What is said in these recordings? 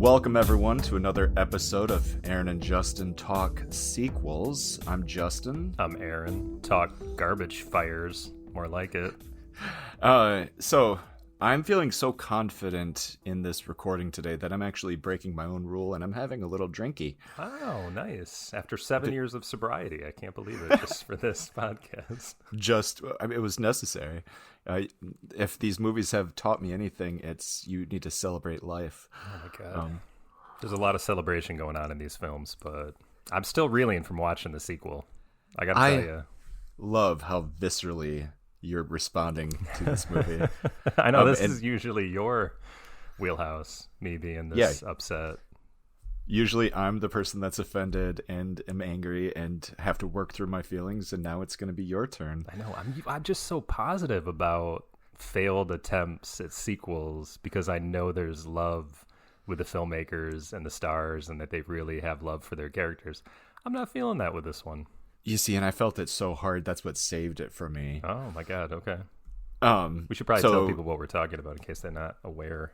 Welcome everyone to another episode of Aaron and Justin Talk Sequels. I'm Justin. I'm Aaron. Talk garbage fires, more like it. So I'm feeling so confident in this recording today that I'm actually breaking my own rule and I'm having a little drinky. Oh, nice. After 7 years of sobriety, I can't believe it, just for this podcast. It was necessary. If these movies have taught me anything, it's you need to celebrate life. Oh my God. There's a lot of celebration going on in these films, but I'm still reeling from watching the sequel. I gotta tell you. Love how viscerally you're responding to this movie. I know this is usually your wheelhouse, me being this upset. Usually I'm the person that's offended and am angry and have to work through my feelings, and now it's going to be your turn. I know. I'm just so positive about failed attempts at sequels because I know there's love with the filmmakers and the stars and that they really have love for their characters. I'm not feeling that with this one. You see, and I felt it so hard. That's what saved it for me. Oh my God. Okay. We should probably tell people what we're talking about in case they're not aware.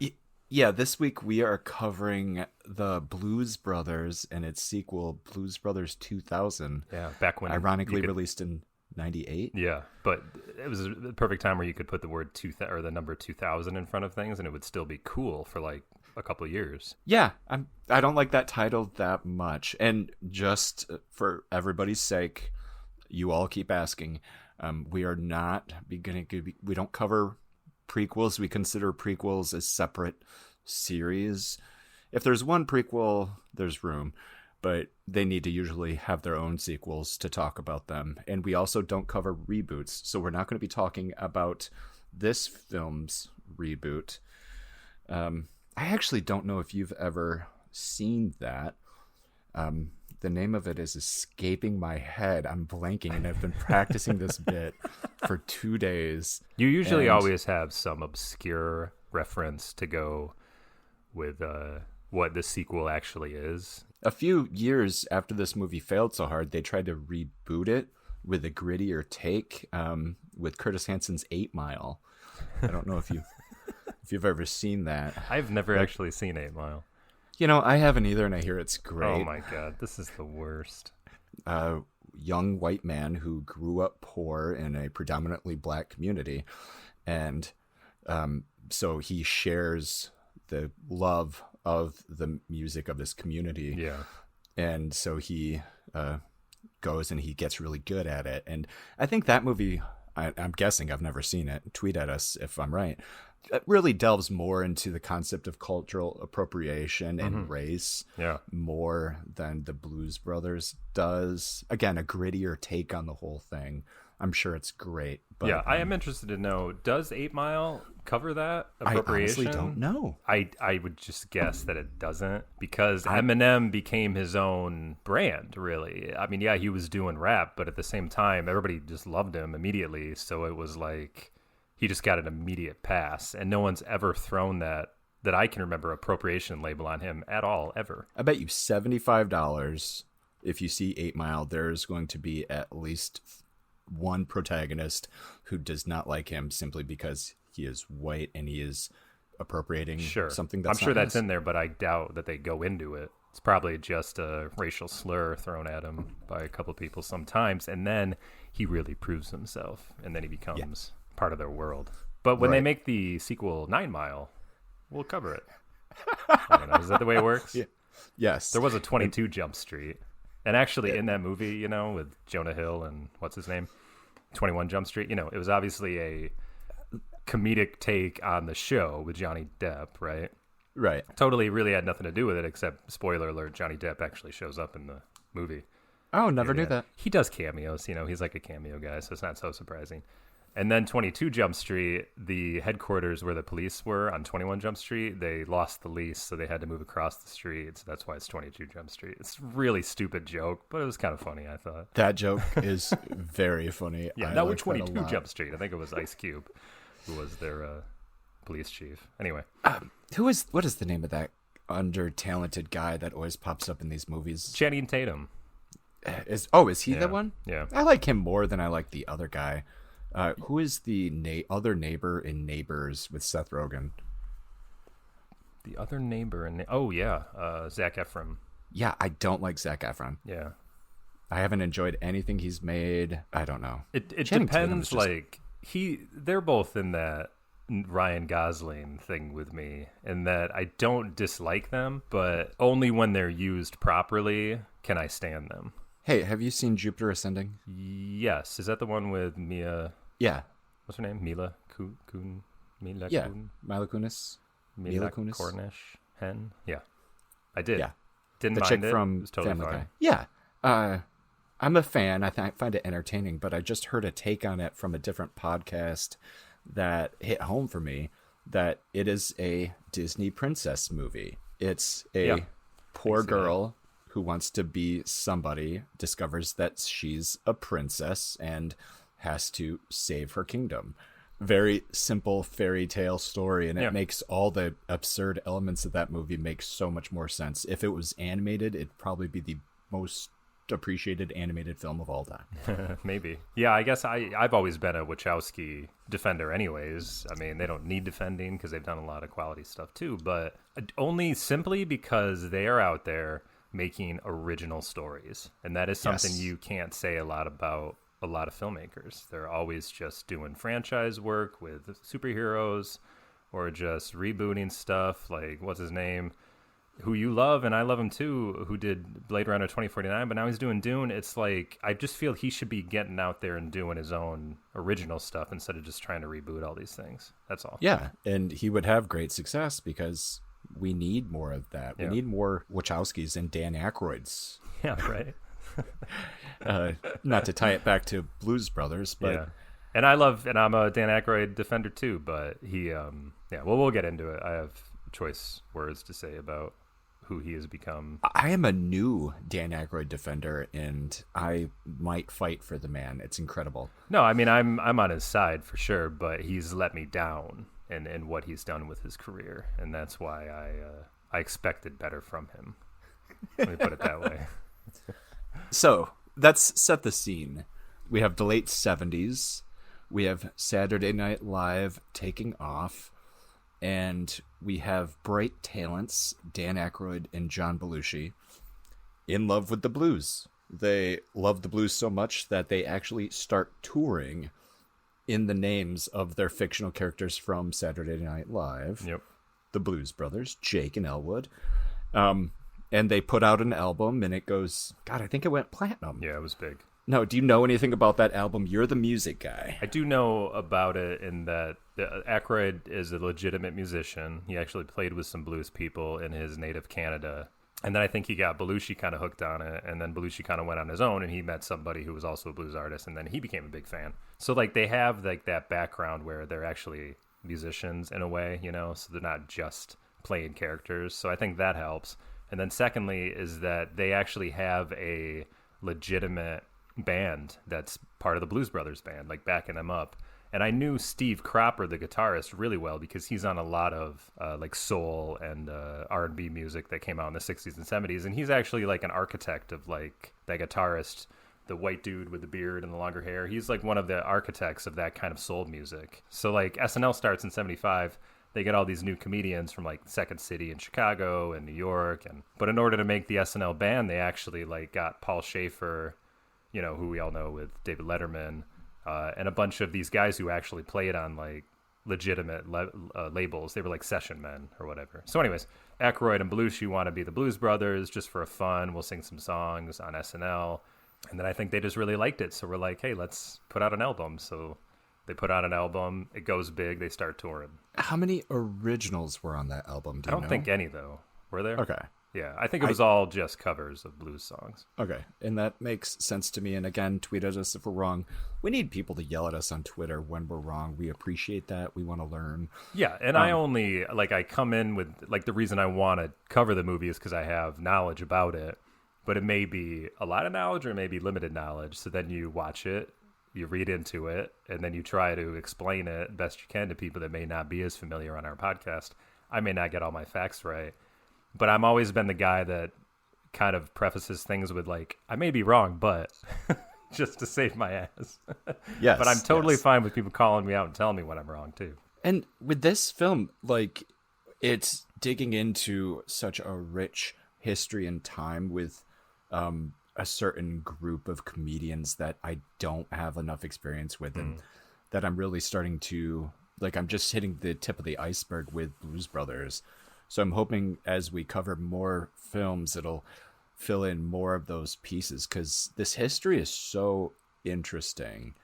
Yeah, this week we are covering the Blues Brothers and its sequel, Blues Brothers 2000. Yeah, back when ironically released in 98. Yeah, but it was the perfect time where you could put the word 2000 or the number 2000 in front of things and it would still be cool for like a couple of years. Yeah, I don't like that title that much. And just for everybody's sake, you all keep asking, we are not we don't cover prequels. We consider prequels as separate series. If there's one prequel, there's room, but they need to usually have their own sequels to talk about them. And we also don't cover reboots, so we're not going to be talking about this film's reboot. I actually don't know if you've ever seen that. The name of it is escaping my head. I'm blanking, and I've been practicing this bit for 2 days. You usually always have some obscure reference to go with what the sequel actually is. A few years after this movie failed so hard, they tried to reboot it with a grittier take with Curtis Hanson's 8 Mile. I don't know if you've ever seen that. I've never actually seen 8 Mile. You know, I haven't either, and I hear it's great. Oh my God, this is the worst. Young white man who grew up poor in a predominantly black community, and so he shares the love of the music of this community. Yeah. And so he goes and he gets really good at it. And I think that movie, I'm guessing, I've never seen it, tweet at us if I'm right, it really delves more into the concept of cultural appropriation and race more than the Blues Brothers does. Again, a grittier take on the whole thing. I'm sure it's great. But yeah, I am interested to know, does 8 Mile cover that appropriation? I honestly don't know. I would just guess that it doesn't because Eminem became his own brand, really. I mean, yeah, he was doing rap, but at the same time, everybody just loved him immediately. So it was like he just got an immediate pass, and no one's ever thrown that I can remember appropriation label on him at all, ever. I bet you $75 if you see 8 Mile, there's going to be at least one protagonist who does not like him simply because he is white and he is appropriating something that's I'm sure that's in there, but I doubt that they go into it. It's probably just a racial slur thrown at him by a couple people sometimes, and then he really proves himself, and then he becomes part of their world. But when they make the sequel 9 Mile, we'll cover it. I don't know. Is that the way it works? Yeah. Yes. There was a 22 Jump Street. And actually in that movie, you know, with Jonah Hill and what's his name? 21 Jump Street, you know, it was obviously a comedic take on the show with Johnny Depp, right? Right. Totally really had nothing to do with it, except, spoiler alert, Johnny Depp actually shows up in the movie. Oh, never knew that. He does cameos, you know, he's like a cameo guy, so it's not so surprising. And then 22 Jump Street, the headquarters where the police were on 21 Jump Street, they lost the lease, so they had to move across the street. So that's why it's 22 Jump Street. It's a really stupid joke, but it was kind of funny, I thought. That joke is very funny. Yeah, that was 22 Jump Street. I think it was Ice Cube who was their police chief. Anyway. What is the name of that under-talented guy that always pops up in these movies? Channing Tatum. Is he the one? Yeah. I like him more than I like the other guy. Who is the other neighbor in Neighbors with Seth Rogen? The other neighbor and oh yeah, Zac Efron. Yeah, I don't like Zac Efron. Yeah, I haven't enjoyed anything he's made. I don't know. it Channing Tatum depends. is just- Like they're both in that Ryan Gosling thing with me, in that I don't dislike them, but only when they're used properly can I stand them. Hey, have you seen Jupiter Ascending? Yes, is that the one with Mia? Yeah. What's her name? Mila Kun. Mila Yeah. Kun. Mila Kunis. Mila Kunis? Cornish hen. Yeah, I did. Yeah. Didn't The mind chick it. It from was totally Family fine. Guy. Yeah. I'm a fan. I find it entertaining, but I just heard a take on it from a different podcast that hit home for me, that it is a Disney princess movie. It's a Yeah. poor see that. girl who wants to be somebody, discovers that she's a princess and has to save her kingdom. Very simple fairy tale story, and Yeah. it makes all the absurd elements of that movie make so much more sense. If it was animated, it'd probably be the most appreciated animated film of all time. Maybe. Yeah, I guess I've always been a Wachowski defender anyways. I mean, they don't need defending because they've done a lot of quality stuff too, but only simply because they are out there making original stories. And that is something Yes. you can't say a lot about a lot of filmmakers. They're always just doing franchise work with superheroes or just rebooting stuff like, what's his name? Who you love, and I love him too, who did Blade Runner 2049, but now he's doing Dune. It's like, I just feel he should be getting out there and doing his own original stuff instead of just trying to reboot all these things. That's all. Yeah, and he would have great success because we need more of that. Yeah. We need more Wachowskis and Dan Aykroyds. Yeah, right? Not to tie it back to Blues Brothers, but Yeah. And I'm a Dan Aykroyd defender too, but he, yeah, well, we'll get into it. I have choice words to say about who he has become. I am a new Dan Aykroyd defender, and I might fight for the man. It's incredible. No, I mean, I'm on his side for sure, but he's let me down in what he's done with his career, and that's why I expected better from him. Let me put it that way. So let's set the scene. We have the late 70s. We have Saturday Night Live taking off. And we have bright talents, Dan Aykroyd and John Belushi, in love with the blues. They love the blues so much that they actually start touring in the names of their fictional characters from Saturday Night Live. Yep. The Blues Brothers, Jake and Elwood. And they put out an album, and it goes, God, I think it went platinum. Yeah, it was big. No, do you know anything about that album? You're the music guy. I do know about it in that Aykroyd is a legitimate musician. He actually played with some blues people in his native Canada. And then I think he got Belushi kind of hooked on it. And then Belushi kind of went on his own, and he met somebody who was also a blues artist. And then he became a big fan. So like they have like that background where they're actually musicians in a way, you know, so they're not just playing characters. So I think that helps. And then secondly is that they actually have a legitimate band that's part of the Blues Brothers band, like backing them up. And I knew Steve Cropper, the guitarist, really well because he's on a lot of like soul and R&B music that came out in the 60s and 70s. And he's actually like an architect of like that guitarist, the white dude with the beard and the longer hair. He's like one of the architects of that kind of soul music. So like SNL starts in 75. They get all these new comedians from like Second City in Chicago and New York. But in order to make the SNL band, they actually like got Paul Schaefer, you know, who we all know with David Letterman, and a bunch of these guys who actually played on like legitimate labels. They were like session men or whatever. So anyways, Aykroyd and Belushi want to be the Blues Brothers just for fun. We'll sing some songs on SNL. And then I think they just really liked it. So we're like, hey, let's put out an album. So they put out an album. It goes big. They start touring. How many originals were on that album? Do I you don't know? think any, though. Were there? Okay. Yeah, I think it was all just covers of blues songs. Okay. And that makes sense to me. And again, tweet at us if we're wrong. We need people to yell at us on Twitter when we're wrong. We appreciate that. We want to learn. Yeah, and I only, like, I come in with, like, the reason I want to cover the movie is because I have knowledge about it. But it may be a lot of knowledge or it may be limited knowledge. So then you watch it, you read into it, and then you try to explain it best you can to people that may not be as familiar on our podcast. I may not get all my facts right. But I've always been the guy that kind of prefaces things with like, I may be wrong, but just to save my ass. Yes. But I'm totally yes. fine with people calling me out and telling me when I'm wrong too. And with this film, like, It's digging into such a rich history and time with a certain group of comedians that I don't have enough experience with, and that I'm really starting to like. I'm just hitting the tip of the iceberg with Blues Brothers. So I'm hoping as we cover more films, it'll fill in more of those pieces, because this history is so interesting.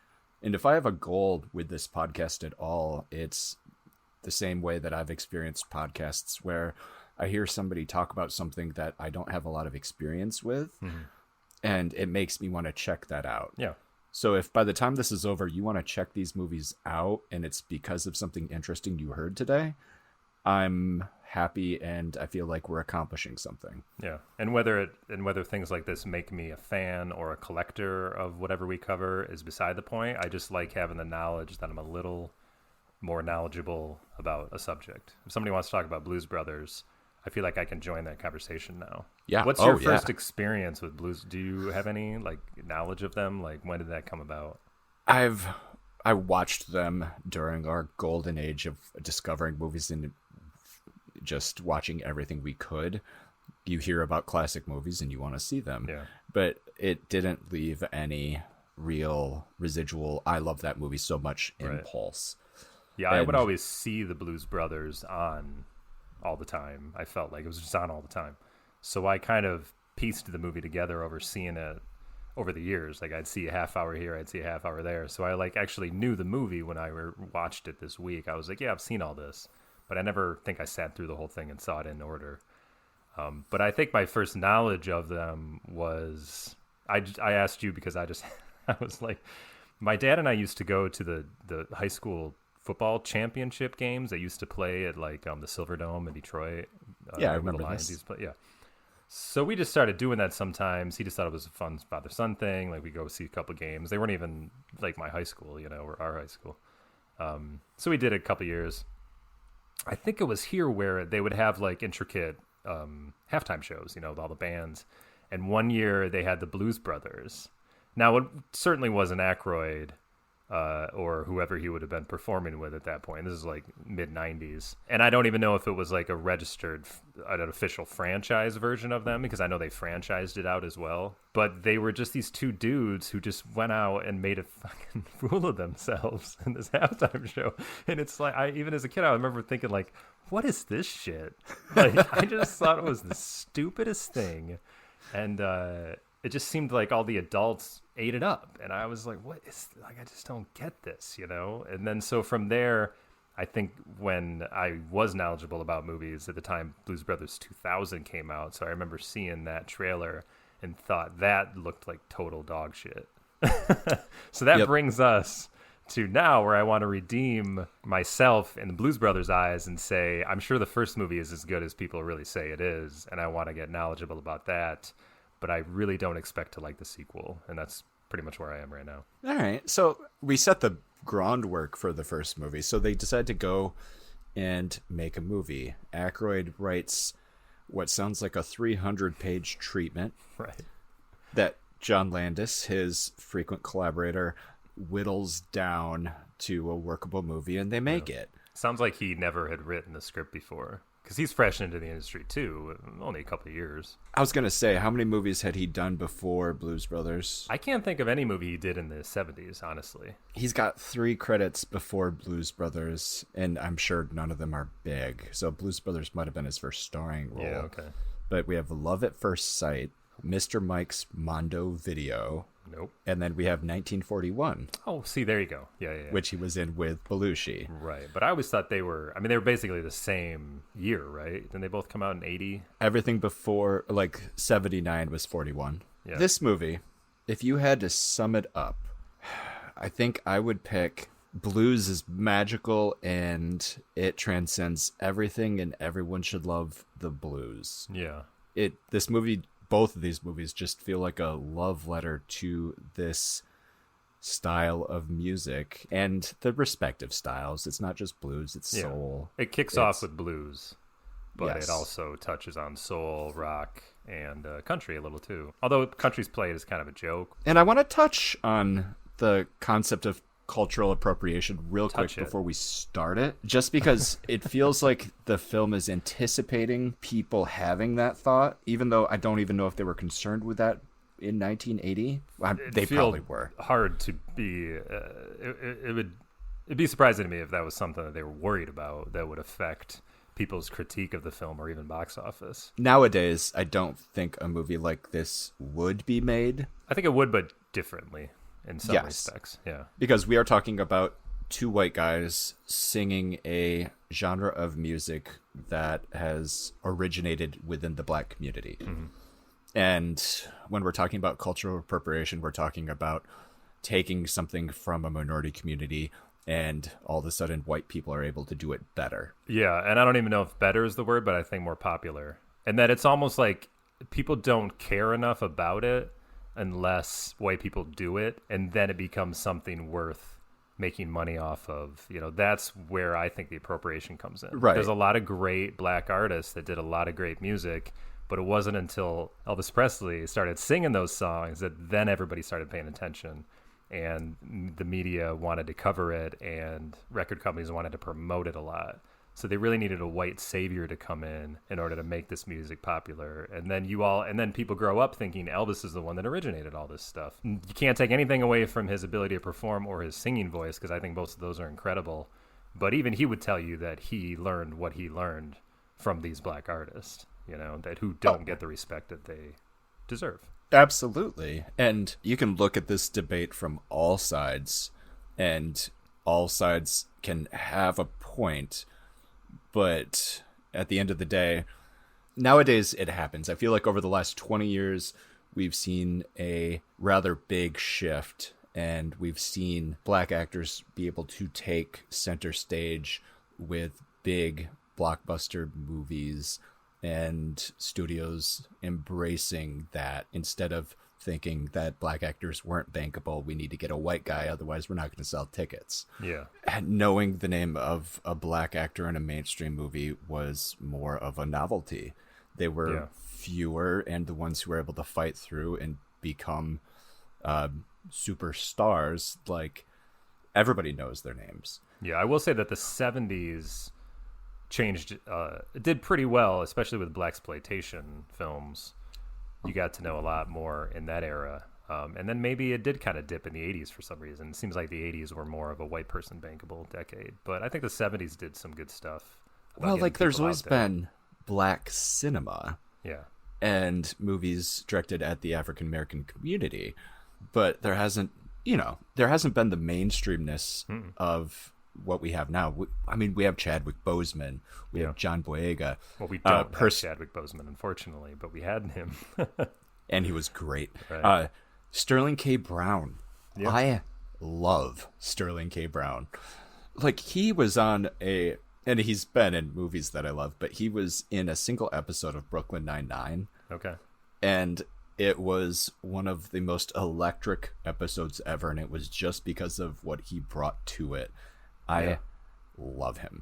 And if I have a goal with this podcast at all, it's the same way that I've experienced podcasts where I hear somebody talk about something that I don't have a lot of experience with, and it makes me want to check that out. Yeah. So if by the time this is over, you want to check these movies out and it's because of something interesting you heard today, I'm happy and I feel like we're accomplishing something. Yeah. And whether things like this make me a fan or a collector of whatever we cover is beside the point. I just like having the knowledge that I'm a little more knowledgeable about a subject. If somebody wants to talk about Blues Brothers, I feel like I can join that conversation now. Yeah. What's your first experience with Blues? Do you have any like knowledge of them? Like, when did that come about? I watched them during our golden age of discovering movies and just watching everything we could. You hear about classic movies and you want to see them. Yeah. But it didn't leave any real residual, I love that movie so much impulse. Yeah, I would always see the Blues Brothers on all the time. I felt like it was just on all the time. So I kind of pieced the movie together over seeing it over the years. Like, I'd see a half hour here, I'd see a half hour there. So I like actually knew the movie when I watched it this week. I was like, yeah, I've seen all this. But I never think I sat through the whole thing and saw it in order. But I think my first knowledge of them was, I asked you because I was like, my dad and I used to go to the high school football championship games that used to play at like the Silverdome in Detroit. Yeah, I remember this. Yeah. So we just started doing that sometimes. He just thought it was a fun father-son thing. Like, we go see a couple games. They weren't even like my high school, or our high school. So we did it a couple years. I think it was here where they would have like intricate halftime shows, with all the bands. And one year they had the Blues Brothers. Now, it certainly wasn't Aykroyd or whoever he would have been performing with at that point. This is like mid-90s. And I don't even know if it was like an official franchise version of them, because I know they franchised it out as well. But they were just these two dudes who just went out and made a fucking fool of themselves in this halftime show. And it's like, even as a kid, I remember thinking like, what is this shit? Like, I just thought it was the stupidest thing. And it just seemed like all the adults ate it up. And I was like, what is, like, I just don't get this, And then so from there, I think when I was knowledgeable about movies at the time, Blues Brothers 2000 came out. So I remember seeing that trailer and thought that looked like total dog shit. So that brings us to now, where I want to redeem myself in the Blues Brothers' eyes and say, I'm sure the first movie is as good as people really say it is. And I want to get knowledgeable about that. But I really don't expect to like the sequel. And that's pretty much where I am right now. All right. So we set the groundwork for the first movie. So they decide to go and make a movie. Aykroyd writes what sounds like a 300-page treatment. Right. That John Landis, his frequent collaborator, whittles down to a workable movie, and they make it. Sounds like he never had written the script before. Because he's fresh into the industry, too. Only a couple of years. I was going to say, how many movies had he done before Blues Brothers? I can't think of any movie he did in the 70s, honestly. He's got 3 credits before Blues Brothers, and I'm sure none of them are big. So Blues Brothers might have been his first starring role. Yeah, okay. But we have Love at First Sight, Mr. Mike's Mondo Video. Nope. And then we have 1941. Oh, see, there you go. Yeah. Which he was in with Belushi. Right. But I always thought they were basically the same year, right? Didn't they both come out in 80? Everything before, 79 was 41. Yeah. This movie, if you had to sum it up, I think I would pick blues is magical and it transcends everything, and everyone should love the blues. Yeah. Both of these movies just feel like a love letter to this style of music and the respective styles. It's not just blues, it's soul. It kicks off with blues, but Yes. it also touches on soul, rock, and country a little too. Although country's played as kind of a joke. And I want to touch on the concept of cultural appropriation real quick Touch it. before we start it, just because it feels like the film is anticipating people having that thought, even though I don't even know if they were concerned with that in 1980. They probably were. Hard to be. It'd be surprising to me if that was something that they were worried about that would affect people's critique of the film or even box office. Nowadays, I don't think a movie like this would be made. I think it would, but differently in some Yes. respects. Yeah. Because we are talking about two white guys singing a genre of music that has originated within the black community. Mm-hmm. And when we're talking about cultural appropriation, we're talking about taking something from a minority community, and all of a sudden white people are able to do it better. Yeah, and I don't even know if better is the word, but I think more popular. And that it's almost like people don't care enough about it unless white people do it, and then it becomes something worth making money off of. You know, that's where I think the appropriation comes in. Right. There's a lot of great black artists that did a lot of great music, but it wasn't until Elvis Presley started singing those songs that then everybody started paying attention. And the media wanted to cover it, and record companies wanted to promote it a lot. So they really needed a white savior to come in order to make this music popular. And then people grow up thinking Elvis is the one that originated all this stuff. You can't take anything away from his ability to perform or his singing voice, because I think both of those are incredible. But even he would tell you that he learned what he learned from these black artists, you know, that who don't get the respect that they deserve. Absolutely. And you can look at this debate from all sides, and all sides can have a point. But at the end of the day, nowadays it happens. I feel like over the last 20 years, we've seen a rather big shift, and we've seen black actors be able to take center stage with big blockbuster movies, and studios embracing that instead of thinking that black actors weren't bankable. We need to get a white guy, otherwise we're not going to sell tickets. Yeah. And knowing the name of a black actor in a mainstream movie was more of a novelty. They were fewer, and the ones who were able to fight through and become superstars, like, everybody knows their names. Yeah, I will say that the 70s changed, did pretty well, especially with blaxploitation films. You got to know a lot more in that era. And then maybe it did kind of dip in the 80s for some reason. It seems like the 80s were more of a white person bankable decade. But I think the 70s did some good stuff. Well, like, there's always been black cinema. Yeah. And movies directed at the African American community. But there hasn't been the mainstreamness of what we have now. I mean, we have Chadwick Boseman, we have John Boyega. Well, we don't have Chadwick Boseman, unfortunately, but we had him. And he was great. Right. Sterling K. Brown. Yeah. I love Sterling K. Brown. Like, he was on and he's been in movies that I love, but he was in a single episode of Brooklyn Nine-Nine. Okay. And it was one of the most electric episodes ever, and it was just because of what he brought to it. I love him.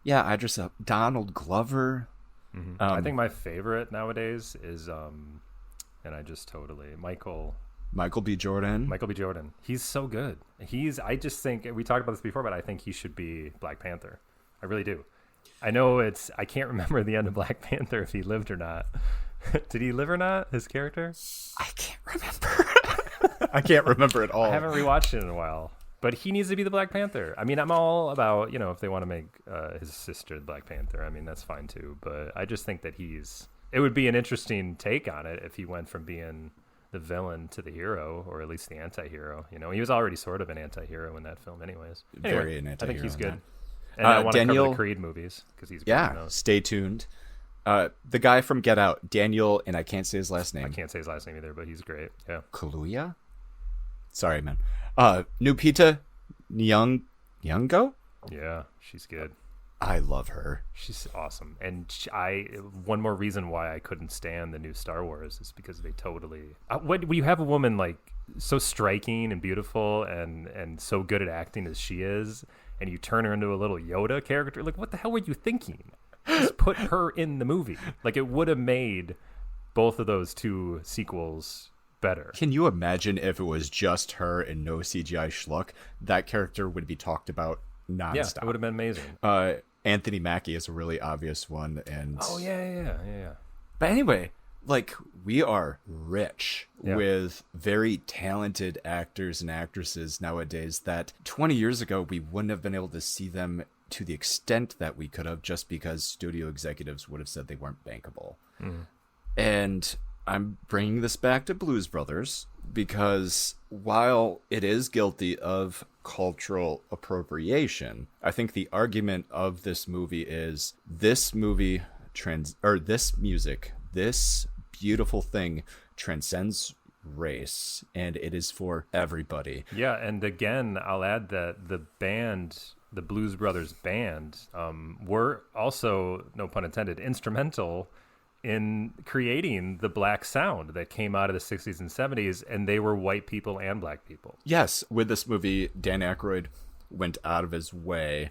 Yeah, I just Donald Glover. Mm-hmm. I think my favorite nowadays is and I just totally Michael B. Jordan. Michael B. Jordan. He's so good. I just think we talked about this before, but I think he should be Black Panther. I really do. I know I can't remember the end of Black Panther if he lived or not. Did he live or not? His character? I can't remember. I can't remember at all. I haven't rewatched it in a while. But he needs to be the Black Panther. I mean, I'm all about, if they want to make his sister the Black Panther, I mean, that's fine too. But I just think that it would be an interesting take on it if he went from being the villain to the hero, or at least the anti-hero. He was already sort of an anti-hero in that film anyways. Very an anyway, I think he's good. That. And I want to cover Daniel, the Creed movies because he's good. Yeah, stay tuned. The guy from Get Out, Daniel, and I can't say his last name. I can't say his last name either, but he's great. Yeah. Kaluuya? Sorry, man. Lupita Nyong'o? Yeah, she's good. I love her. She's awesome. And one more reason why I couldn't stand the new Star Wars is because they totally... when you have a woman like so striking and beautiful and so good at acting as she is, and you turn her into a little Yoda character, like, what the hell were you thinking? Just put her in the movie. Like, it would have made both of those two sequels better. Can you imagine if it was just her and no CGI schluck? That character would be talked about nonstop. Yeah, it would have been amazing. Anthony Mackie is a really obvious one, and Oh yeah. but anyway, like, we are rich Yeah. with very talented actors and actresses nowadays that 20 years ago we wouldn't have been able to see them to the extent that we could have, just because studio executives would have said they weren't bankable. And I'm bringing this back to Blues Brothers because while it is guilty of cultural appropriation, I think the argument of this movie is this movie this music, this beautiful thing transcends race, and it is for everybody. Yeah, and again, I'll add that the band, the Blues Brothers band, were also, no pun intended, instrumental in creating the black sound that came out of the 60s and 70s, and they were white people and black people. Yes, with this movie, Dan Aykroyd went out of his way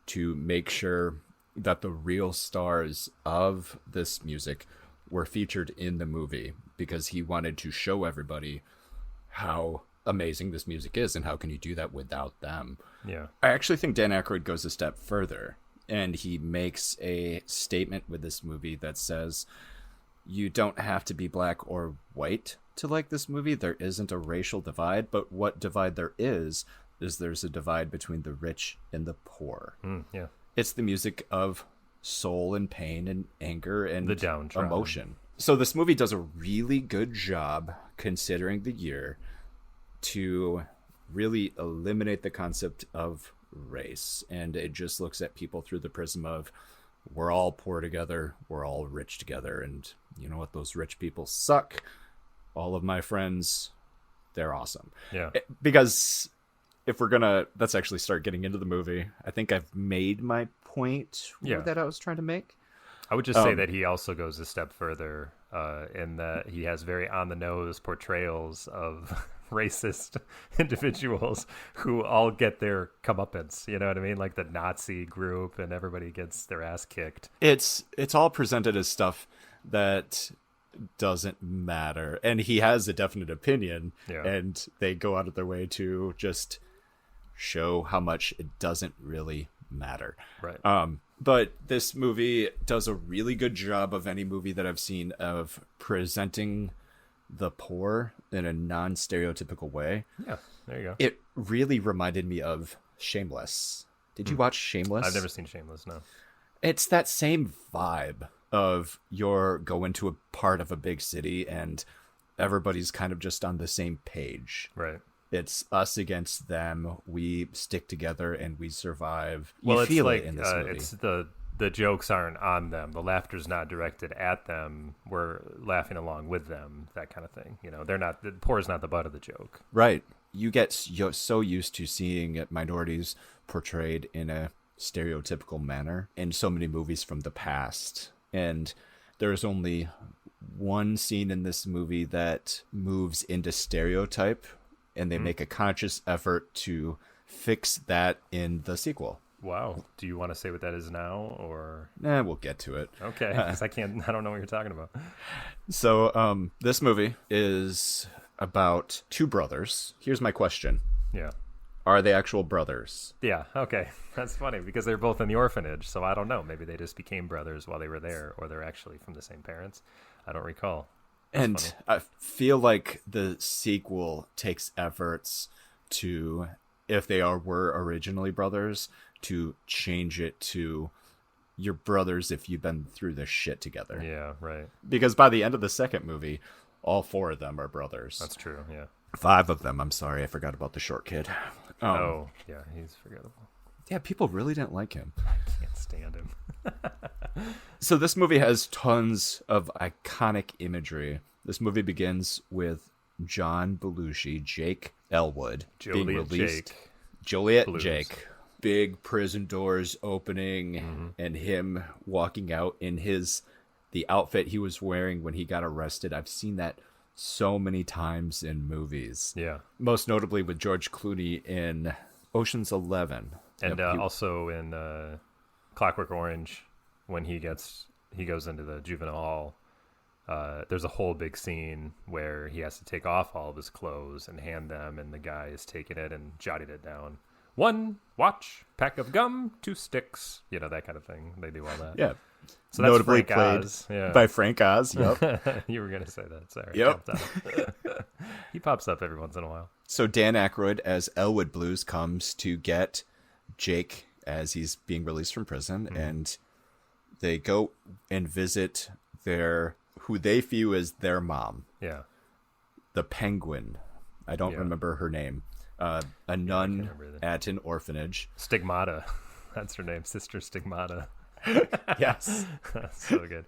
to make sure that the real stars of this music were featured in the movie, because he wanted to show everybody how amazing this music is and how can you do that without them. Yeah. I actually think Dan Aykroyd goes a step further, and he makes a statement with this movie that says you don't have to be black or white to like this movie. There isn't a racial divide, but what divide there is there's a divide between the rich and the poor. Yeah. It's the music of soul and pain and anger and The downtrodden. emotion. So this movie does a really good job, considering the year, to really eliminate the concept of race. And it just looks at people through the prism of, we're all poor together, we're all rich together, and you know what? Those rich people suck. All of my friends, they're awesome. Yeah. Because if we're gonna, let's actually start getting into the movie. I think I've made my point that I was trying to make. I would just say that he also goes a step further in that he has very on-the-nose portrayals of racist individuals who all get their comeuppance. You know what I mean? Like the Nazi group, and everybody gets their ass kicked. It's all presented as stuff that doesn't matter, and he has a definite opinion, and they go out of their way to just show how much it doesn't really matter. Right. But this movie does a really good job of any movie that I've seen of presenting the poor in a non-stereotypical way. Yeah, there you go. It really reminded me of Shameless. Did you watch Shameless? I've never seen Shameless, no. It's that same vibe of you're going to a part of a big city and everybody's kind of just on the same page. Right. It's us against them. We stick together and we survive. Well, you feel it's like it in this movie. it's the jokes aren't on them. The laughter's not directed at them. We're laughing along with them. That kind of thing. You know, they're not. The poor is not the butt of the joke. Right. You get so used to seeing minorities portrayed in a stereotypical manner in so many movies from the past, and there's only one scene in this movie that moves into stereotype, and they make a conscious effort to fix that in the sequel. Wow. Do you want to say what that is now, or? We'll get to it. Okay, because I don't know what you're talking about. So, this movie is about two brothers. Here's my question. Yeah. Are they actual brothers? Yeah, okay. That's funny, because they're both in the orphanage, so I don't know. Maybe they just became brothers while they were there, or they're actually from the same parents. I don't recall. And funny. I feel like the sequel takes efforts to, if they were originally brothers, to change it to your brothers if you've been through this shit together. Yeah, right. Because by the end of the second movie, all four of them are brothers. That's true, yeah. 5 of them. I'm sorry, I forgot about the short kid. Oh, yeah, he's forgettable. Yeah, people really didn't like him. Can't stand him. So this movie has tons of iconic imagery. This movie begins with John Belushi, Jake Elwood, being released. Joliet Blues. Jake. Big prison doors opening, and him walking out in the outfit he was wearing when he got arrested. I've seen that so many times in movies. Yeah. Most notably with George Clooney in Ocean's 11. And Yep, also in Clockwork Orange, when he goes into the juvenile hall there's a whole big scene where he has to take off all of his clothes and hand them, and the guy is taking it and jotting it down. 1 watch, pack of gum, 2 sticks, that kind of thing. They do all that. Yeah. So that's Notably Frank played Oz. Yeah. by Frank Oz. Yep. You were gonna say that. Sorry. Yep. He pops up every once in a while. So Dan Aykroyd as Elwood Blues comes to get Jake as he's being released from prison, and they go and visit who they view as their mom. Yeah. The Penguin. I don't remember her name. A nun at an orphanage. Stigmata. That's her name. Sister Stigmata. Yes. That's so good.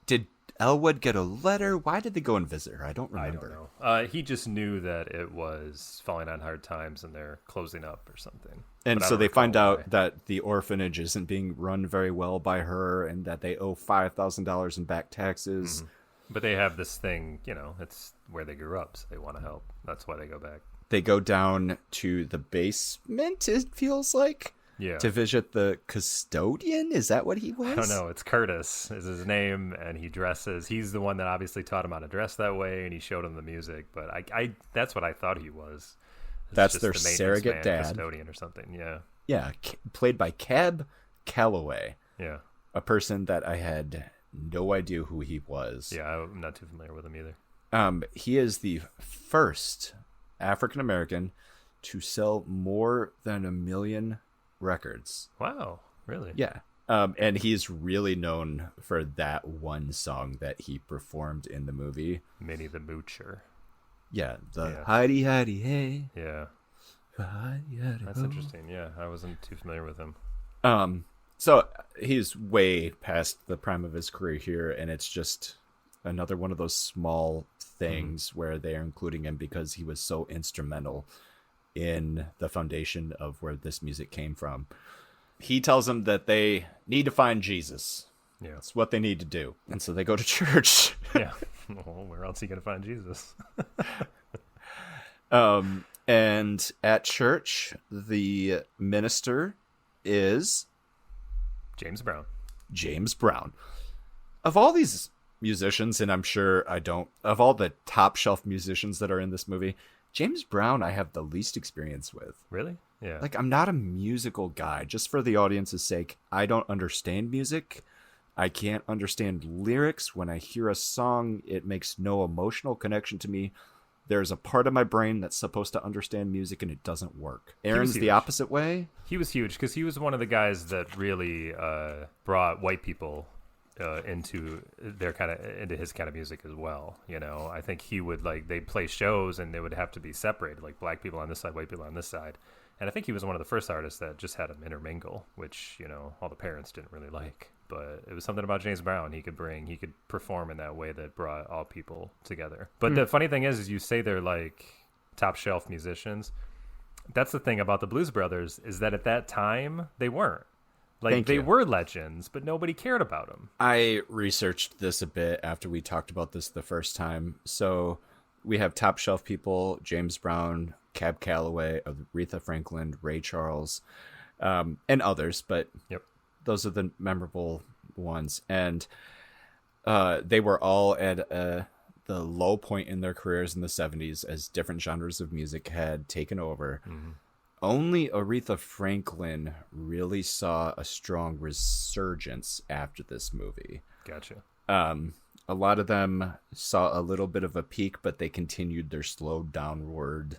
Did Elwood get a letter? Why did they go and visit her? I don't remember. I don't know. He just knew that it was falling on hard times and they're closing up or something. And so they find out that the orphanage isn't being run very well by her and that they owe $5,000 in back taxes. Mm-hmm. But they have this thing, it's where they grew up, so they want to help. That's why they go back. They go down to the basement, it feels like. Yeah. To visit the custodian? Is that what he was? I don't know. It's Curtis is his name, and he's the one that obviously taught him how to dress that way, and he showed him the music. But I that's what I thought he was. That's their surrogate dad. Custodian or something, yeah. Yeah, played by Cab Calloway. Yeah. A person that I had no idea who he was. Yeah, I'm not too familiar with him either. He is the first African-American to sell more than 1 million records. Wow, really? Yeah. And he's really known for that one song that he performed in the movie. Minnie the Moocher. Yeah, Heidi Heidi Hey. Yeah. Heidi, Heidi, That's interesting. Yeah, I wasn't too familiar with him. So he's way past the prime of his career here, and it's just another one of those small things where they are including him because he was so instrumental in the foundation of where this music came from. He tells them that they need to find Jesus. Yeah. That's what they need to do. And so they go to church. Yeah. Well, where else are you going to find Jesus? And at church, the minister is James Brown. James Brown. Of all these musicians, and I'm sure of all the top shelf musicians that are in this movie, James Brown I have the least experience with. Really? Yeah. Like, I'm not a musical guy. Just for the audience's sake, I don't understand music. I can't understand lyrics. When I hear a song, it makes no emotional connection to me. There's a part of my brain that's supposed to understand music, and it doesn't work. Aaron's the opposite way. He was huge because he was one of the guys that really brought white people into his kind of music as well. I think he would they'd play shows and they would have to be separated, like black people on this side, white people on this side. And I think he was one of the first artists that just had them intermingle, which all the parents didn't really like. But it was something about James Brown he could perform in that way that brought all people together. But the funny thing is you say they're like top shelf musicians. That's the thing about the Blues Brothers, is that at that time they weren't. They were legends, but nobody cared about them. I researched this a bit after we talked about this the first time. So we have top shelf people: James Brown, Cab Calloway, Aretha Franklin, Ray Charles, and others. But those are the memorable ones. And they were all at the low point in their careers in the 70s as different genres of music had taken over. Mm-hmm. Only Aretha Franklin really saw a strong resurgence after this movie. Gotcha. A lot of them saw a little bit of a peak, but they continued their slow downward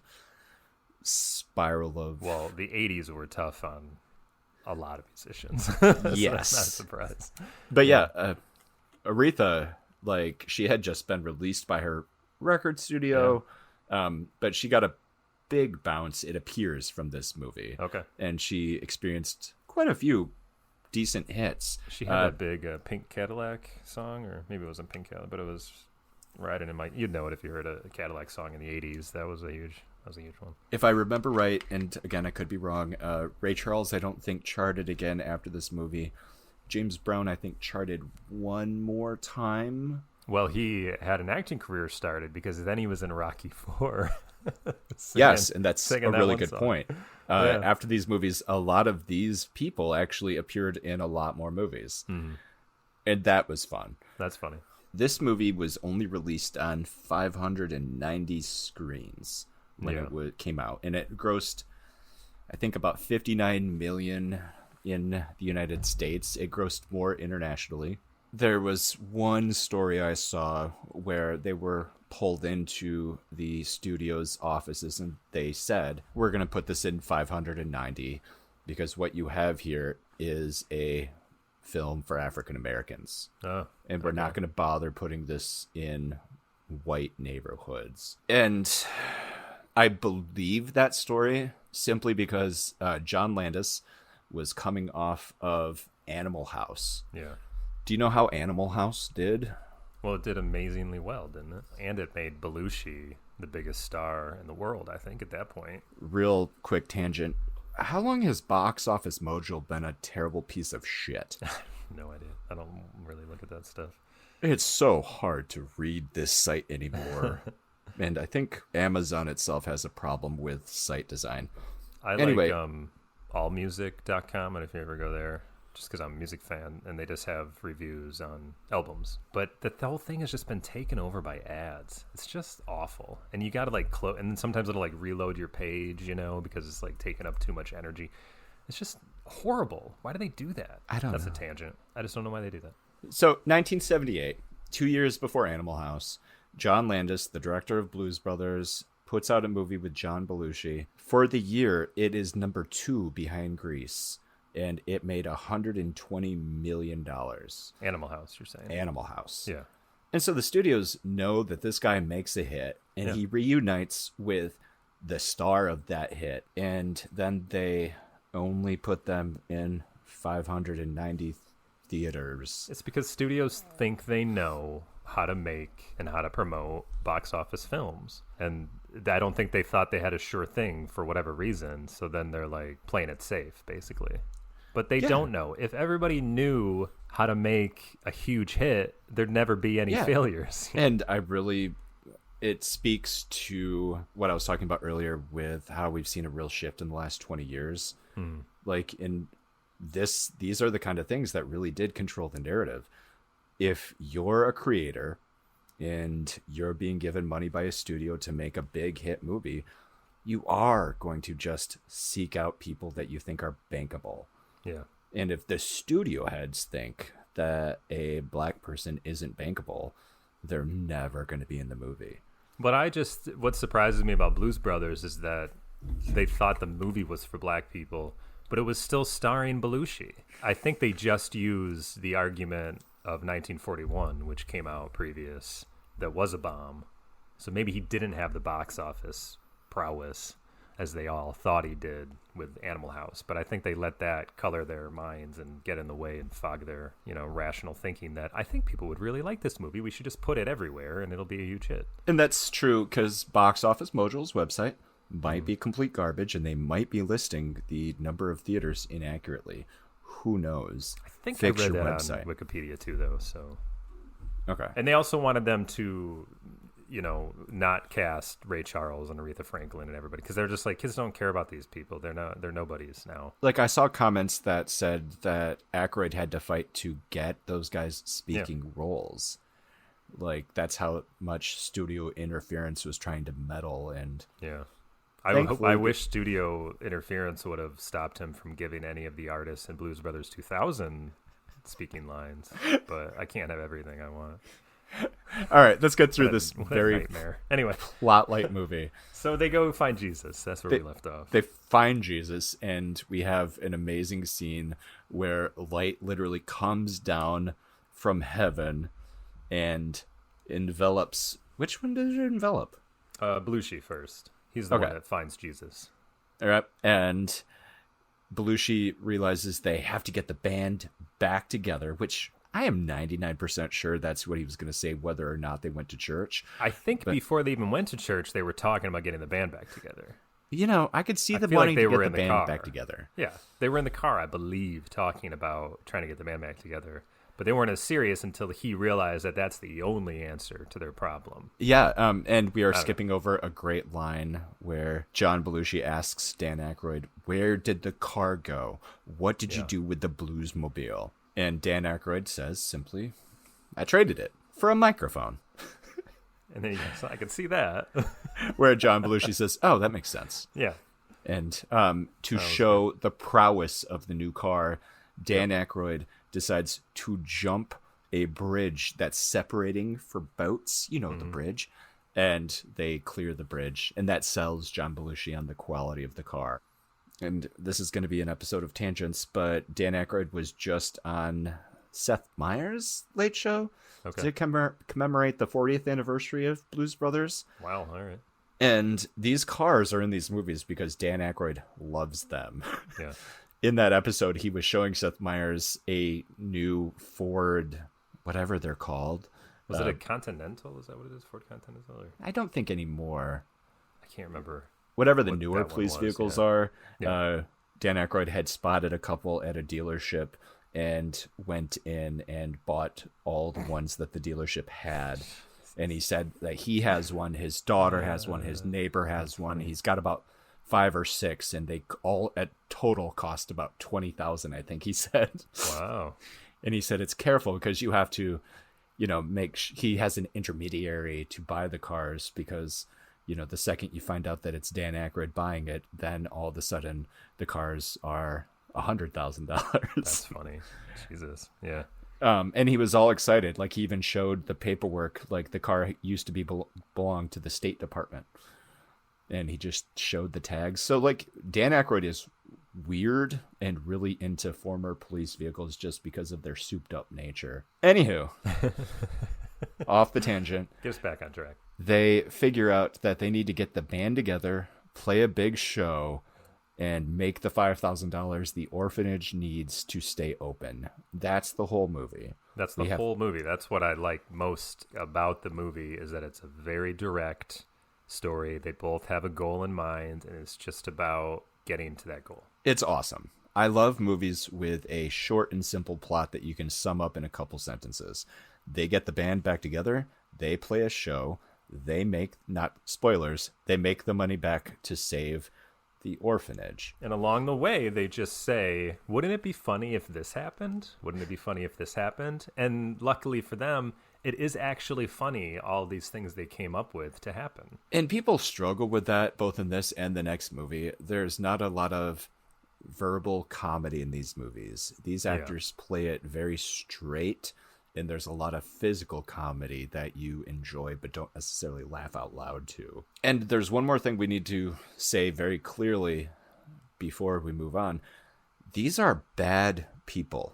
spiral of... Well, the 80s were tough on a lot of musicians. Yes. So that's not a surprise. But yeah, Aretha, she had just been released by her record studio, but she got a big bounce, it appears, from this movie. Okay. And she experienced quite a few decent hits. She had that big Pink Cadillac song, or maybe it wasn't Pink Cadillac, but it was riding in my... You'd know it if you heard a Cadillac song in the 80s. That was a huge one. If I remember right, and again, I could be wrong, Ray Charles, I don't think, charted again after this movie. James Brown, I think, charted one more time. Well, he had an acting career started because then he was in Rocky IV. Yes, and that's a really good song. point. After these movies, a lot of these people actually appeared in a lot more movies. Mm-hmm. And that was fun. That's funny. this movie was only released on 590 screens when came out, and it grossed, I think, about 59 million in the United States. It grossed more internationally. There was one story I saw where they were pulled into the studio's offices and they said, we're going to put this in 590 because what you have here is a film for African Americans. And we're not going to bother putting this in white neighborhoods. And I believe that story simply because John Landis was coming off of Animal House. Yeah. Do you know how Animal House did? Well, it did amazingly well, didn't it? And it made Belushi the biggest star in the world, I think, at that point. Real quick tangent. How long has Box Office Mojo been a terrible piece of shit? No idea. I don't really look at that stuff. It's so hard to read this site anymore. And I think Amazon itself has a problem with site design. I like allmusic.com, and if you ever go there, just because I'm a music fan, and they just have reviews on albums. But the whole thing has just been taken over by ads. It's just awful. And you got to like close, and then sometimes it'll like reload your page, you know, because it's like taking up too much energy. It's just horrible. Why do they do that? I don't know. That's a tangent. I just don't know why they do that. So 1978, 2 years before Animal House, John Landis, the director of Blues Brothers, puts out a movie with John Belushi. For the year, it is number 2 behind Grease. And it made $120 million. Animal House, you're saying? Animal House. Yeah. And so the studios know that this guy makes a hit, and he reunites with the star of that hit. And then they only put them in 590 theaters. It's because studios think they know how to make and how to promote box office films. And I don't think they thought they had a sure thing for whatever reason. So then they're like playing it safe, basically. But they don't know. If everybody knew how to make a huge hit, there'd never be any failures. And it speaks to what I was talking about earlier with how we've seen a real shift in the last 20 years. Like these are the kind of things that really did control the narrative. If you're a creator and you're being given money by a studio to make a big hit movie, you are going to just seek out people that you think are bankable. Yeah. And if the studio heads think that a black person isn't bankable, they're never going to be in the movie. But what surprises me about Blues Brothers is that they thought the movie was for black people, but it was still starring Belushi. I think they just used the argument of 1941, which came out previous, that was a bomb. So maybe he didn't have the box office prowess as they all thought he did with Animal House. But I think they let that color their minds and get in the way and fog their, rational thinking that I think people would really like this movie. We should just put it everywhere and it'll be a huge hit. And that's true because Box Office Mojo's website might be complete garbage and they might be listing the number of theaters inaccurately. Who knows? I think I read that on Wikipedia too, though. So okay. And they also wanted them to not cast Ray Charles and Aretha Franklin and everybody because they're just like, kids don't care about these people. They're nobodies now. Like I saw comments that said that Aykroyd had to fight to get those guys speaking roles. Like that's how much studio interference was trying to meddle. And I wish studio interference would have stopped him from giving any of the artists in Blues Brothers 2000 speaking lines, but I can't have everything I want. All right, let's get through this very nightmare. Anyway, plot light movie. So they go find Jesus. That's where we left off. They find Jesus, and we have an amazing scene where light literally comes down from heaven and envelops. Which one did it envelop? Belushi first. He's the one that finds Jesus. All right, and Belushi realizes they have to get the band back together, which I am 99% sure that's what he was going to say, whether or not they went to church. I think before they even went to church, they were talking about getting the band back together. I could see them wanting to get the band back together. Yeah, they were in the car, I believe, talking about trying to get the band back together. But they weren't as serious until he realized that that's the only answer to their problem. Yeah, and we are skipping over a great line where John Belushi asks Dan Aykroyd, where did the car go? What did you do with the Bluesmobile? And Dan Aykroyd says simply, I traded it for a microphone. And then he goes, I can see that. Where John Belushi says, oh, that makes sense. Yeah. And to show the prowess of the new car, Dan Aykroyd decides to jump a bridge that's separating for boats, the bridge, and they clear the bridge, and that sells John Belushi on the quality of the car. And this is going to be an episode of tangents, but Dan Aykroyd was just on Seth Meyers' Late Show to commemorate the 40th anniversary of Blues Brothers. Wow, all right. And these cars are in these movies because Dan Aykroyd loves them. Yeah. In that episode, he was showing Seth Meyers a new Ford, whatever they're called. Was it a Continental? Is that what it is? Ford Continental? Or? I don't think anymore. I can't remember. Whatever the newer police vehicles are. Yeah. Dan Aykroyd had spotted a couple at a dealership and went in and bought all the ones that the dealership had. And he said that he has one, his daughter has one, his neighbor has one. He's got about 5 or 6, and they all at total cost about $20,000, I think he said. Wow. And he said it's careful because you have to, he has an intermediary to buy the cars because, the second you find out that it's Dan Aykroyd buying it, then all of a sudden the cars are $100,000. That's funny. Jesus. Yeah. And he was all excited. Like, he even showed the paperwork. Like, the car used to belong to the State Department. And he just showed the tags. So, like, Dan Aykroyd is weird and really into former police vehicles just because of their souped up nature. Anywho, off the tangent. Get us back on track. They figure out that they need to get the band together, play a big show, and make the $5,000 the orphanage needs to stay open. That's the whole movie. That's the whole movie. That's what I like most about the movie, is that it's a very direct story. They both have a goal in mind, and it's just about getting to that goal. It's awesome. I love movies with a short and simple plot that you can sum up in a couple sentences. They get the band back together, they play a show, they make, not spoilers, they make the money back to save the orphanage. And along the way, they just say, wouldn't it be funny if this happened? Wouldn't it be funny if this happened? And luckily for them, it is actually funny, all these things they came up with to happen. And people struggle with that, both in this and the next movie. There's not a lot of verbal comedy in these movies. These actors play it very straight, and there's a lot of physical comedy that you enjoy but don't necessarily laugh out loud to. And there's one more thing we need to say very clearly before we move on. These are bad people.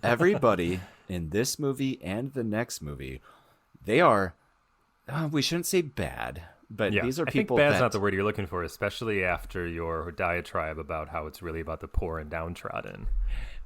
Everybody in this movie and the next movie, they are, we shouldn't say bad, but these are people I think bad's not the word you're looking for, especially after your diatribe about how it's really about the poor and downtrodden.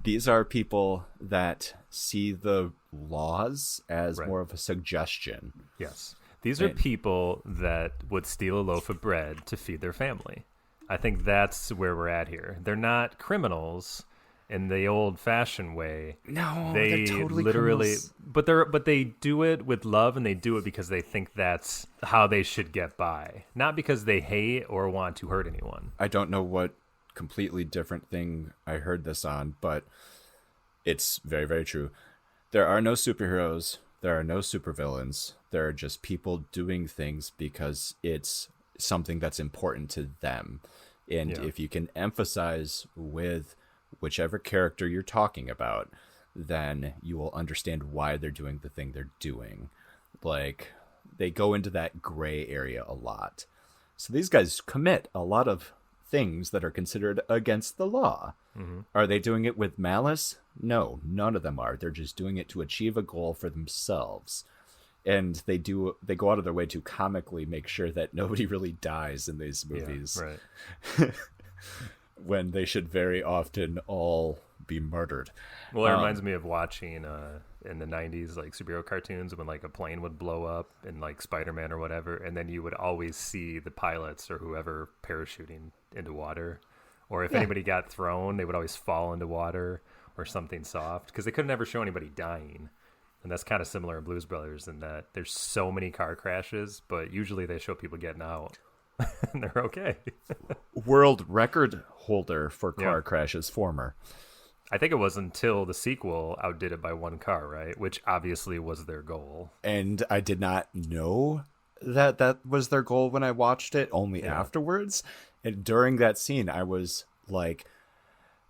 These are people that see the laws as more of a suggestion. Yes. These are people that would steal a loaf of bread to feed their family. I think that's where we're at here. They're not criminals in the old-fashioned way. No, they're totally literally criminals. but they do it with love, and they do it because they think that's how they should get by, not because they hate or want to hurt anyone. I don't know what completely different thing I heard this on, but it's very, very true. There are no superheroes. There are no supervillains. There are just people doing things because it's something that's important to them. And if you can emphasize with whichever character you're talking about, then you will understand why they're doing the thing they're doing. Like, they go into that gray area a lot. So these guys commit a lot of things that are considered against the law. Mm-hmm. Are they doing it with malice? No, none of them are. They're just doing it to achieve a goal for themselves. And they go out of their way to comically make sure that nobody really dies in these movies. Yeah, right. When they should very often all be murdered. Well, it reminds me of watching in the 90s, like, superhero cartoons when, like, a plane would blow up in, like, Spider-Man or whatever, and then you would always see the pilots or whoever parachuting into water. Or if anybody got thrown, they would always fall into water or something soft, because they could never show anybody dying. And that's kind of similar in Blues Brothers, in that there's so many car crashes, but usually they show people getting out. And they're okay. World record holder for car crashes, former. I think it was until the sequel outdid it by one car, right? Which obviously was their goal. And I did not know that that was their goal when I watched it, only Yeah. afterwards. And during that scene, I was like,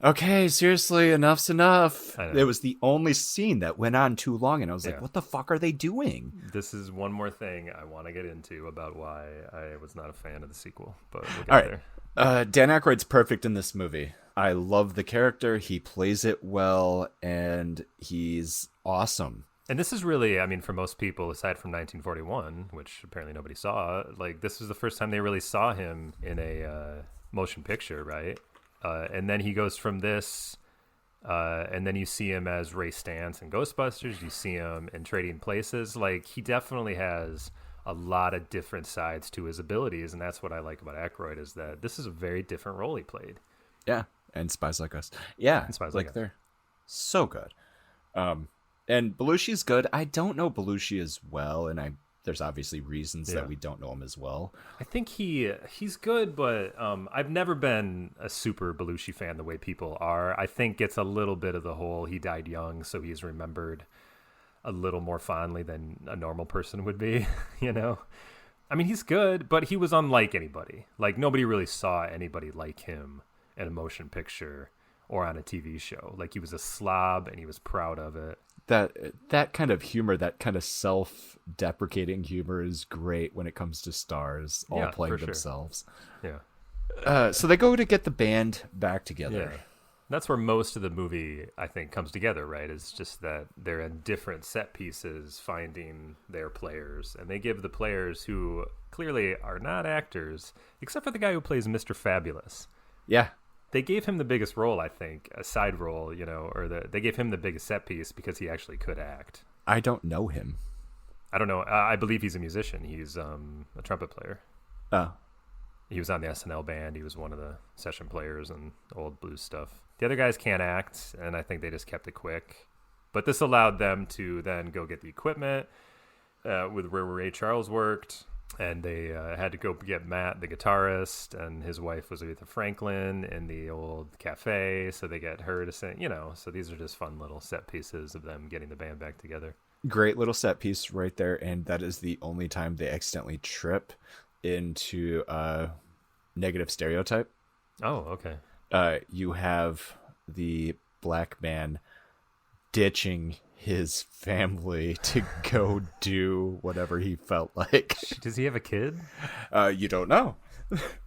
okay, seriously, enough's enough. I know. It was the only scene that went on too long, and I was like, Yeah. what the fuck are they doing? This is one more thing I want to get into about why I was not a fan of the sequel, but we'll get All right. there. Dan Aykroyd's perfect in this movie. I love the character. He plays it well, and he's awesome. And this is really, I mean, for most people, aside from 1941, which apparently nobody saw, like this is the first time they really saw him in a motion picture, right? And then he goes from this, and then you see him as Ray Stantz in Ghostbusters. You see him in Trading Places. Like he definitely has a lot of different sides to his abilities, and that's what I like about Aykroyd is that this is a very different role he played. Yeah, and Spies Like Us. Yeah, And Spies Like like Us. they're so good. And Belushi's good. I don't know Belushi as well, and there's obviously reasons Yeah. that we don't know him as well. I think he's good, but I've never been a super Belushi fan the way people are. I think it's a little bit of the whole he died young, so he's remembered a little more fondly than a normal person would be, you know? I mean, he's good, but he was unlike anybody. Like, nobody really saw anybody like him in a motion picture or on a TV show. Like, he was a slob, and he was proud of it. That kind of humor, that kind of self-deprecating humor is great when it comes to stars all Yeah, playing for sure. themselves. Yeah. So they go to get the band back together. Yeah. That's where most of the movie, I think, comes together, right? It's just that they're in different set pieces finding their players. And they give the players who clearly are not actors, except for the guy who plays Mr. Fabulous. Yeah. They gave him the biggest role, I think, a side role, you know, or they gave him the biggest set piece because he actually could act. I don't know him. I don't know. I believe he's a musician. He's a trumpet player. Oh. He was on the SNL band. He was one of the session players and old blues stuff. The other guys can't act, and I think they just kept it quick. But this allowed them to then go get the equipment with where Ray Charles worked, and they had to go get Matt, the guitarist, and his wife was Aretha Franklin in the old cafe, so they get her to sing, you know. So these are just fun little set pieces of them getting the band back together. Great little set piece right there, and that is the only time they accidentally trip into negative stereotype. Oh, okay. You have the black man ditching his family to go do whatever he felt like. Does he have a kid? You don't know,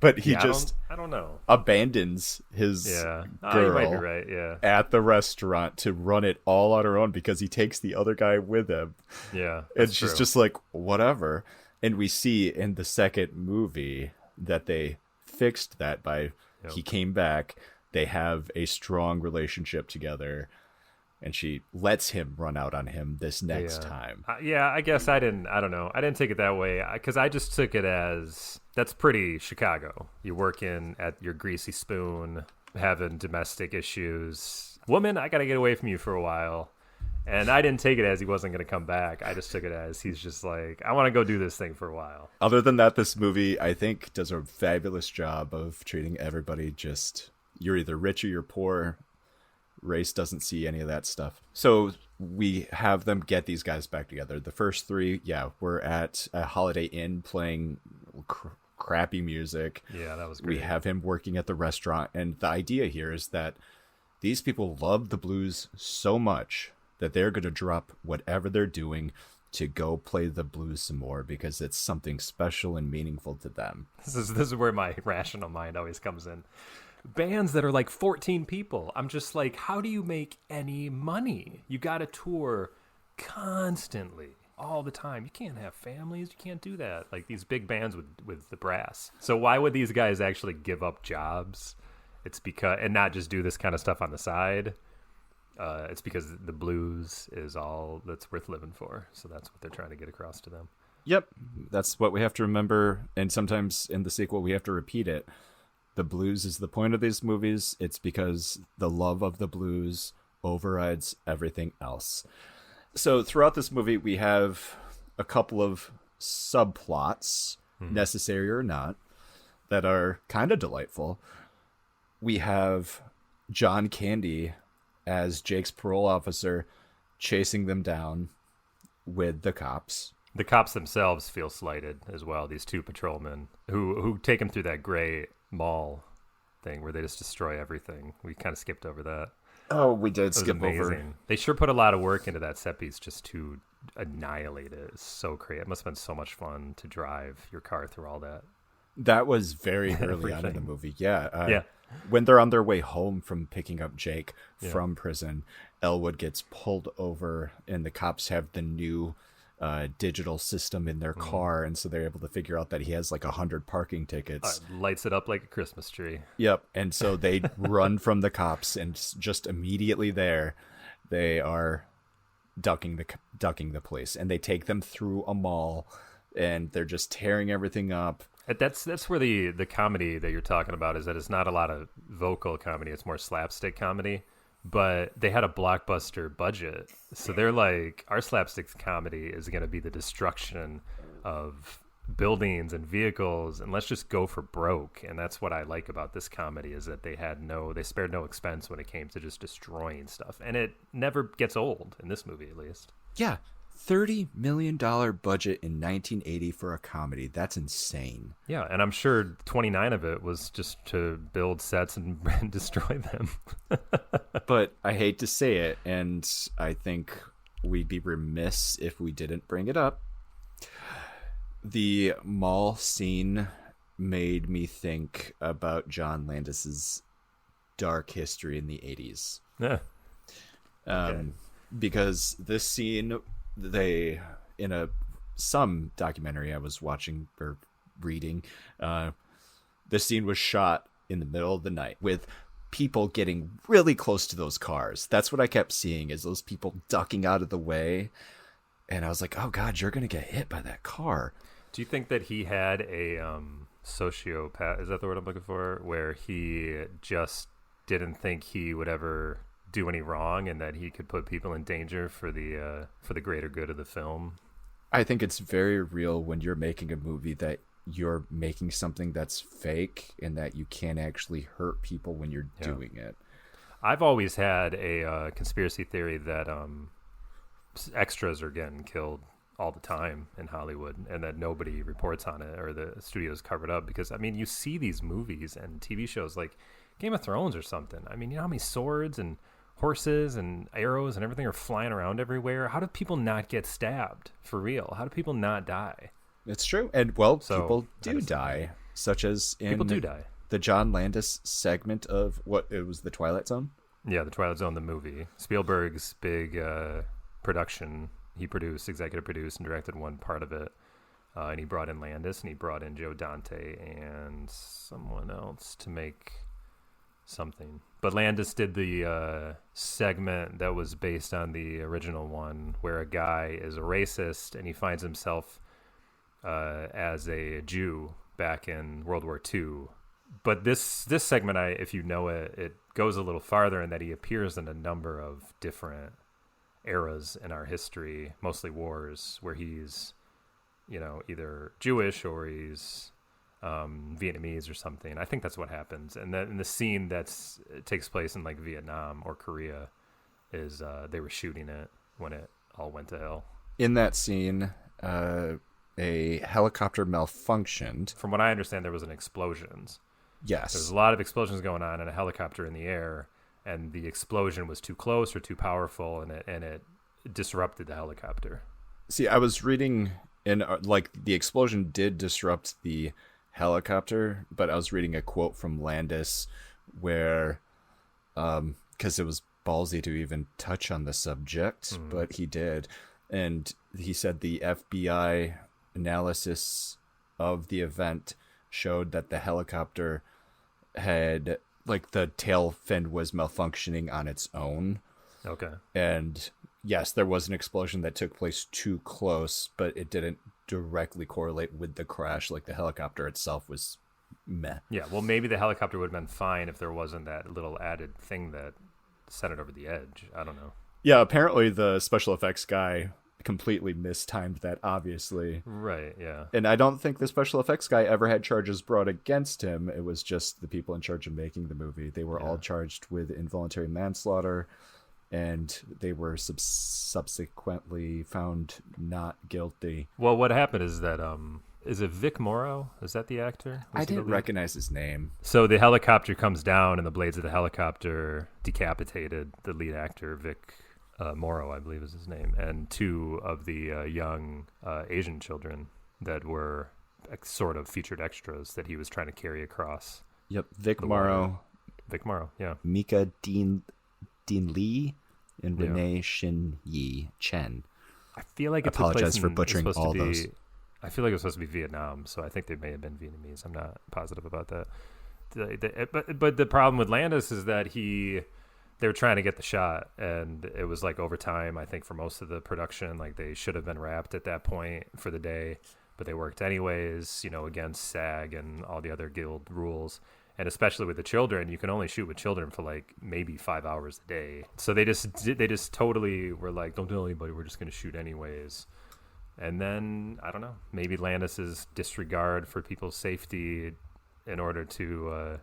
but he Yeah, just I don't know. abandons his Yeah. You girl might be right, yeah. at the restaurant to run it all on her own because he takes the other guy with him. Yeah. And that's she's true. just like, whatever. And we see in the second movie that they fixed that by Yep. he came back. They have a strong relationship together. And she lets him run out on him this next time. Yeah, I guess I don't know. I didn't take it that way because I just took it as that's pretty Chicago. You work in at your greasy spoon, having domestic issues. Woman, I got to get away from you for a while. And I didn't take it as he wasn't going to come back. I just took it as he's just like, I want to go do this thing for a while. Other than that, this movie, I think, does a fabulous job of treating everybody just, you're either rich or you're poor. Race doesn't see any of that stuff. So we have them get these guys back together. The first three, we're at a Holiday Inn playing crappy music. Yeah, that was great. We have him working at the restaurant. And the idea here is that these people love the blues so much that they're going to drop whatever they're doing to go play the blues some more because it's something special and meaningful to them. This is where my rational mind always comes in. Bands that are like 14 people. I'm just like, how do you make any money? You got to tour constantly, all the time. You can't have families. You can't do that. Like these big bands with the brass. So why would these guys actually give up jobs? It's because, and not just do this kind of stuff on the side. It's because the blues is all that's worth living for. So that's what they're trying to get across to them. Yep, that's what we have to remember. And sometimes in the sequel, we have to repeat it. The blues is the point of these movies. It's because the love of the blues overrides everything else. So throughout this movie, we have a couple of subplots, necessary or not, that are kind of delightful. We have John Candy as Jake's parole officer, chasing them down with the cops. The cops themselves feel slighted as well. These two patrolmen who take him through that gray mall thing where they just destroy everything. We kind of skipped over that. Oh, we did It was skip amazing. over. They sure put a lot of work into that set piece just to annihilate it. It's so crazy. It must have been so much fun to drive your car through all that. That was very early on in the Everything. movie. Yeah. Yeah. When they're on their way home from picking up Jake Yeah. from prison, Elwood gets pulled over, and the cops have the new digital system in their car, and so they're able to figure out that he has like 100 parking tickets. Lights it up like a Christmas tree. Yep. And so they run from the cops, and just immediately there, they are ducking the police, and they take them through a mall, and they're just tearing everything up. That's where the comedy that you're talking about is that it's not a lot of vocal comedy. It's more slapstick comedy. But they had a blockbuster budget. So they're like, our slapstick comedy is going to be the destruction of buildings and vehicles, and let's just go for broke. And that's what I like about this comedy is that they spared no expense when it came to just destroying stuff. And it never gets old in this movie, at least. Yeah. $30 million budget in 1980 for a comedy. That's insane. Yeah, and I'm sure 29 of it was just to build sets and destroy them. But I hate to say it, and I think we'd be remiss if we didn't bring it up. The mall scene made me think about John Landis's dark history in the 80s. Yeah. Because this scene, some documentary I was watching or reading, this scene was shot in the middle of the night with people getting really close to those cars. That's what I kept seeing, is those people ducking out of the way. And I was like, oh God, you're going to get hit by that car. Do you think that he had a sociopath, is that the word I'm looking for, where he just didn't think he would ever do any wrong and that he could put people in danger for the greater good of the film? I think it's very real when you're making a movie that you're making something that's fake and that you can't actually hurt people when you're doing it. I've always had a conspiracy theory that extras are getting killed all the time in Hollywood and that nobody reports on it or the studios cover it up, because I mean you see these movies and TV shows like Game of Thrones or something. I mean, you know how many swords and horses and arrows and everything are flying around everywhere? How do people not get stabbed for real? How do people not die? It's true. And well, So, people that do is- die, such as in People do die. the John Landis segment of what it was, The Twilight Zone. Yeah, The Twilight Zone, the movie. Spielberg's big production. He executive produced, and directed one part of it. And he brought in Landis, and he brought in Joe Dante and someone else to make something. But Landis did the segment that was based on the original one, where a guy is a racist, and he finds himself as a Jew back in World War II. But this segment, if you know it, it goes a little farther in that he appears in a number of different eras in our history, mostly wars, where he's, either Jewish or he's Vietnamese or something. I think that's what happens. And then in the scene it takes place in like Vietnam or Korea is they were shooting it when it all went to hell. In that scene, a helicopter malfunctioned. From what I understand, there was an explosions. Yes. There's a lot of explosions going on and a helicopter in the air, and the explosion was too close or too powerful, and it disrupted the helicopter. See, I was reading, and the explosion did disrupt the helicopter, but I was reading a quote from Landis where, because it was ballsy to even touch on the subject, but he did. And he said the FBI analysis of the event showed that the helicopter had, the tail fin was malfunctioning on its own. Okay. And yes, there was an explosion that took place too close, but it didn't directly correlate with the crash. Like the helicopter itself was meh. Yeah, well, maybe the helicopter would have been fine if there wasn't that little added thing that sent it over the edge. I don't know. Yeah, apparently the special effects guy completely mistimed that, obviously. Right, yeah. And I don't think the special effects guy ever had charges brought against him. It was just the people in charge of making the movie. They were all charged with involuntary manslaughter, and they were subsequently found not guilty. Well, what happened is that is it Vic Morrow? Is that the actor? I didn't recognize his name. So the helicopter comes down, and the blades of the helicopter decapitated the lead actor, Vic Morrow, I believe is his name, and two of the young Asian children that were sort of featured extras that he was trying to carry across. Yep, Vic Morrow. Vic Morrow, yeah. Mika Dean Lee and Renee Shin Yi Chen. I feel like I apologize for butchering all those. I feel like it was supposed to be Vietnam, so I think they may have been Vietnamese. I'm not positive about that. But the problem with Landis is that they were trying to get the shot, and it was like overtime, I think, for most of the production. Like they should have been wrapped at that point for the day, but they worked anyways, against SAG and all the other guild rules. And especially with the children, you can only shoot with children for like maybe 5 hours a day. So they just totally were like, don't tell anybody, we're just going to shoot anyways. And then, I don't know, maybe Landis's disregard for people's safety in order to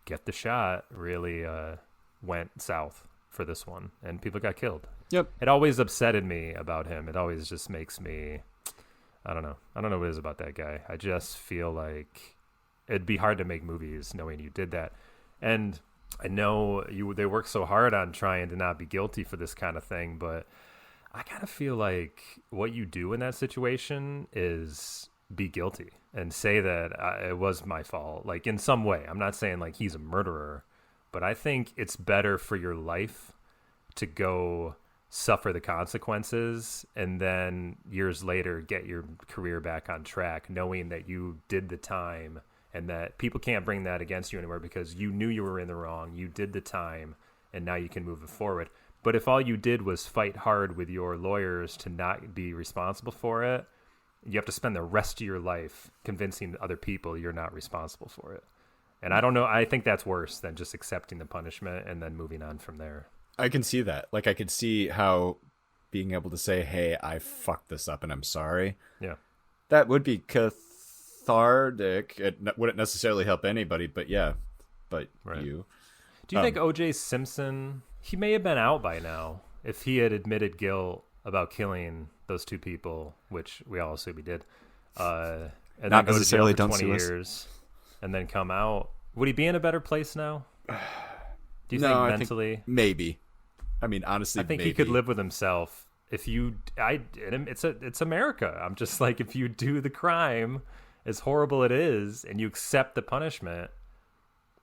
get the shot really went south for this one. And people got killed. Yep. It always upsetted me about him. It always just makes me, I don't know what it is about that guy. I just feel like it'd be hard to make movies knowing you did that. And I know they work so hard on trying to not be guilty for this kind of thing, but I kind of feel like what you do in that situation is be guilty and say that it was my fault, like in some way. I'm not saying like he's a murderer, but I think it's better for your life to go suffer the consequences and then years later get your career back on track, knowing that you did the time and that people can't bring that against you anymore because you knew you were in the wrong, you did the time, and now you can move it forward. But if all you did was fight hard with your lawyers to not be responsible for it, you have to spend the rest of your life convincing other people you're not responsible for it. And I don't know, I think that's worse than just accepting the punishment and then moving on from there. I can see that. Like, I could see how being able to say, hey, I fucked this up and I'm sorry. Yeah. That would be cathartic. It wouldn't necessarily help anybody, but yeah. But right. you. Do you think O.J. Simpson, he may have been out by now if he had admitted guilt about killing those two people, which we all assume he did. And not then necessarily go to jail for don't 20 sue us. years and then come out. Would he be in a better place now? Do you No, think I mentally? think maybe. I mean, honestly, I think maybe. he could live with himself. It's America. I'm just like, if you do the crime, as horrible it is, and you accept the punishment,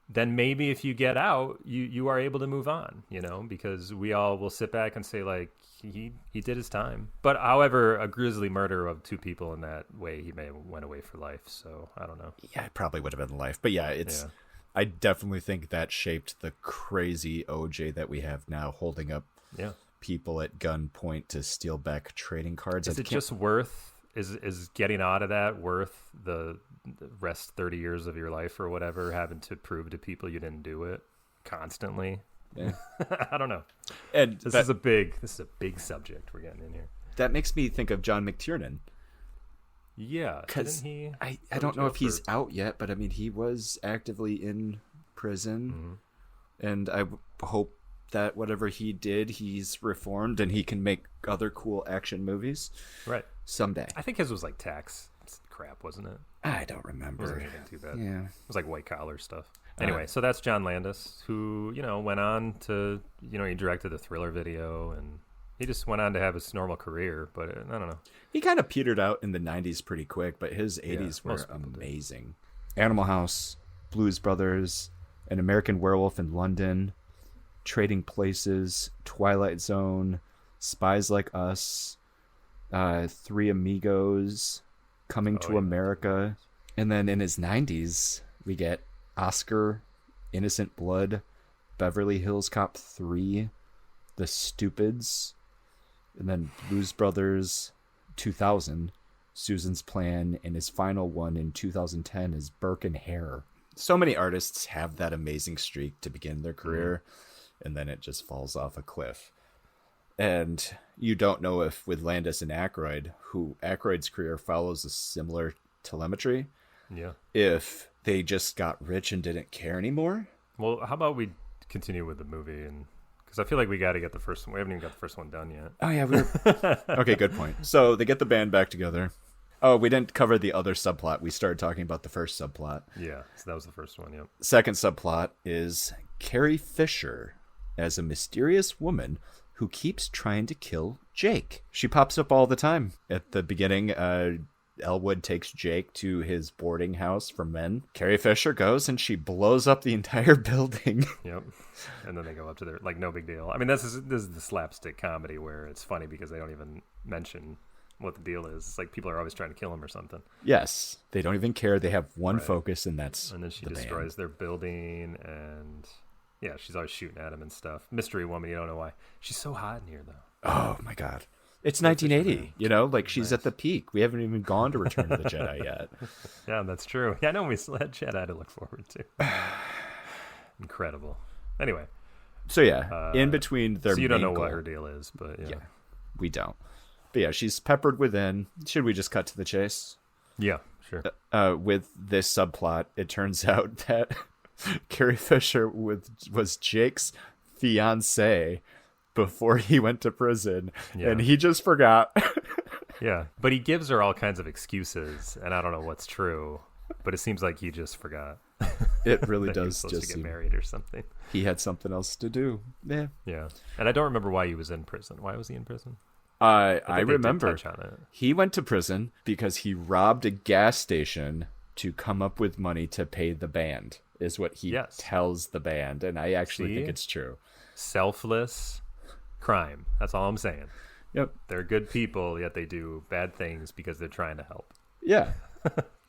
then maybe if you get out, you are able to move on, because we all will sit back and say like, he did his time. But however, a grisly murder of two people in that way, he may have went away for life. So I don't know. Yeah, it probably would have been life. But yeah, I definitely think that shaped the crazy OJ that we have now, holding up people at gunpoint to steal back trading cards. Is it just worth, is getting out of that worth the rest 30 years of your life or whatever, having to prove to people you didn't do it constantly? Yeah. I don't know. And this is a big subject we're getting in here. That makes me think of John McTiernan. Yeah, because I don't know if he's out yet, but I mean, he was actively in prison, and I hope that whatever he did, he's reformed and he can make other cool action movies someday. I think his was like tax crap, wasn't it? I don't remember. It wasn't anything too bad. Yeah, it was like white collar stuff. Anyway, so that's John Landis, who went on to he directed the Thriller video, and he just went on to have his normal career. But I don't know. He kind of petered out in the 90s pretty quick, but his 80s were amazing. Animal House, Blues Brothers, An American Werewolf in London, Trading Places, Twilight Zone, Spies Like Us, Three Amigos, Coming to America. And then in his 90s, we get Oscar, Innocent Blood, Beverly Hills Cop 3, The Stupids, and then Blues Brothers 2000, Susan's Plan, and his final one in 2010 is Burke and Hare. So many artists have that amazing streak to begin their career, and then it just falls off a cliff. And you don't know if with Landis and Aykroyd, who Aykroyd's career follows a similar telemetry, if they just got rich and didn't care anymore. Well, how about we continue with the movie, and Because I feel like we got to get the first one. We haven't even got the first one done yet. Oh yeah, okay. Good point. So they get the band back together. Oh, we didn't cover the other subplot. We started talking about the first subplot. Yeah, so that was the first one. Yep. Second subplot is Carrie Fisher as a mysterious woman who keeps trying to kill Jake. She pops up all the time. At the beginning, Elwood takes Jake to his boarding house for men. Carrie Fisher goes and she blows up the entire building. Yep. And then they go up to their, like, no big deal. I mean, this is the slapstick comedy where it's funny because they don't even mention what the deal is. It's like people are always trying to kill him or something. Yes. They don't even care. They have one focus, and that's And then she the destroys band. their building, and yeah, she's always shooting at him and stuff. Mystery woman, you don't know why. She's so hot in here, though. Oh, my God. It's 1980, you know? Like, she's at the peak. We haven't even gone to Return of the Jedi yet. Yeah, that's true. Yeah, I know we still had Jedi to look forward to. Incredible. Anyway. So, yeah, in between their So you don't know main what goal- her deal is, but yeah. Yeah, we don't. But yeah, she's peppered within. Should we just cut to the chase? Yeah, sure. With this subplot, it turns out that Carrie Fisher was Jake's fiance before he went to prison, and he just forgot. Yeah, but he gives her all kinds of excuses, and I don't know what's true, but it seems like he just forgot. It really that he was does supposed just to get seem married or something. he had something else to do. Yeah. Yeah, and I don't remember why he was in prison. Why was he in prison? I think they did remember touch on it. he went to prison because he robbed a gas station to come up with money to pay the band, is what he tells the band. And I actually think it's true. Selfless crime. That's all I'm saying. Yep. They're good people, yet they do bad things because they're trying to help. Yeah.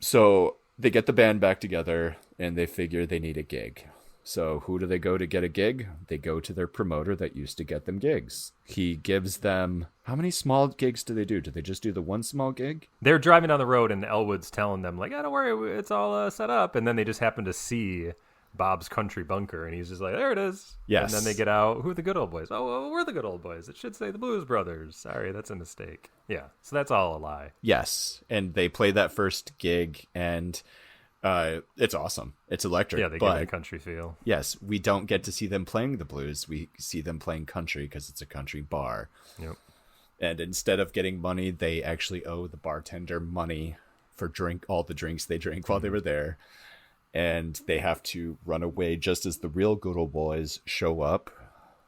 So they get the band back together and they figure they need a gig. So who do they go to get a gig? They go to their promoter that used to get them gigs. He gives them... How many small gigs do they do? Do they just do the one small gig? They're driving down the road and Elwood's telling them, like, oh, don't worry, it's all set up. And then they just happen to see Bob's Country Bunker, and he's just like, there it is. Yes. And then they get out. Who are the good old boys? Oh, well, we're the good old boys. It should say the Blues Brothers. Sorry, that's a mistake. Yeah, so that's all a lie. Yes. And they play that first gig, and it's awesome. It's electric. Yeah, they give it a country feel. Yes, we don't get to see them playing the blues. We see them playing country because it's a country bar. Yep. And instead of getting money, they actually owe the bartender money for all the drinks they drank while they were there. And they have to run away just as the real good old boys show up.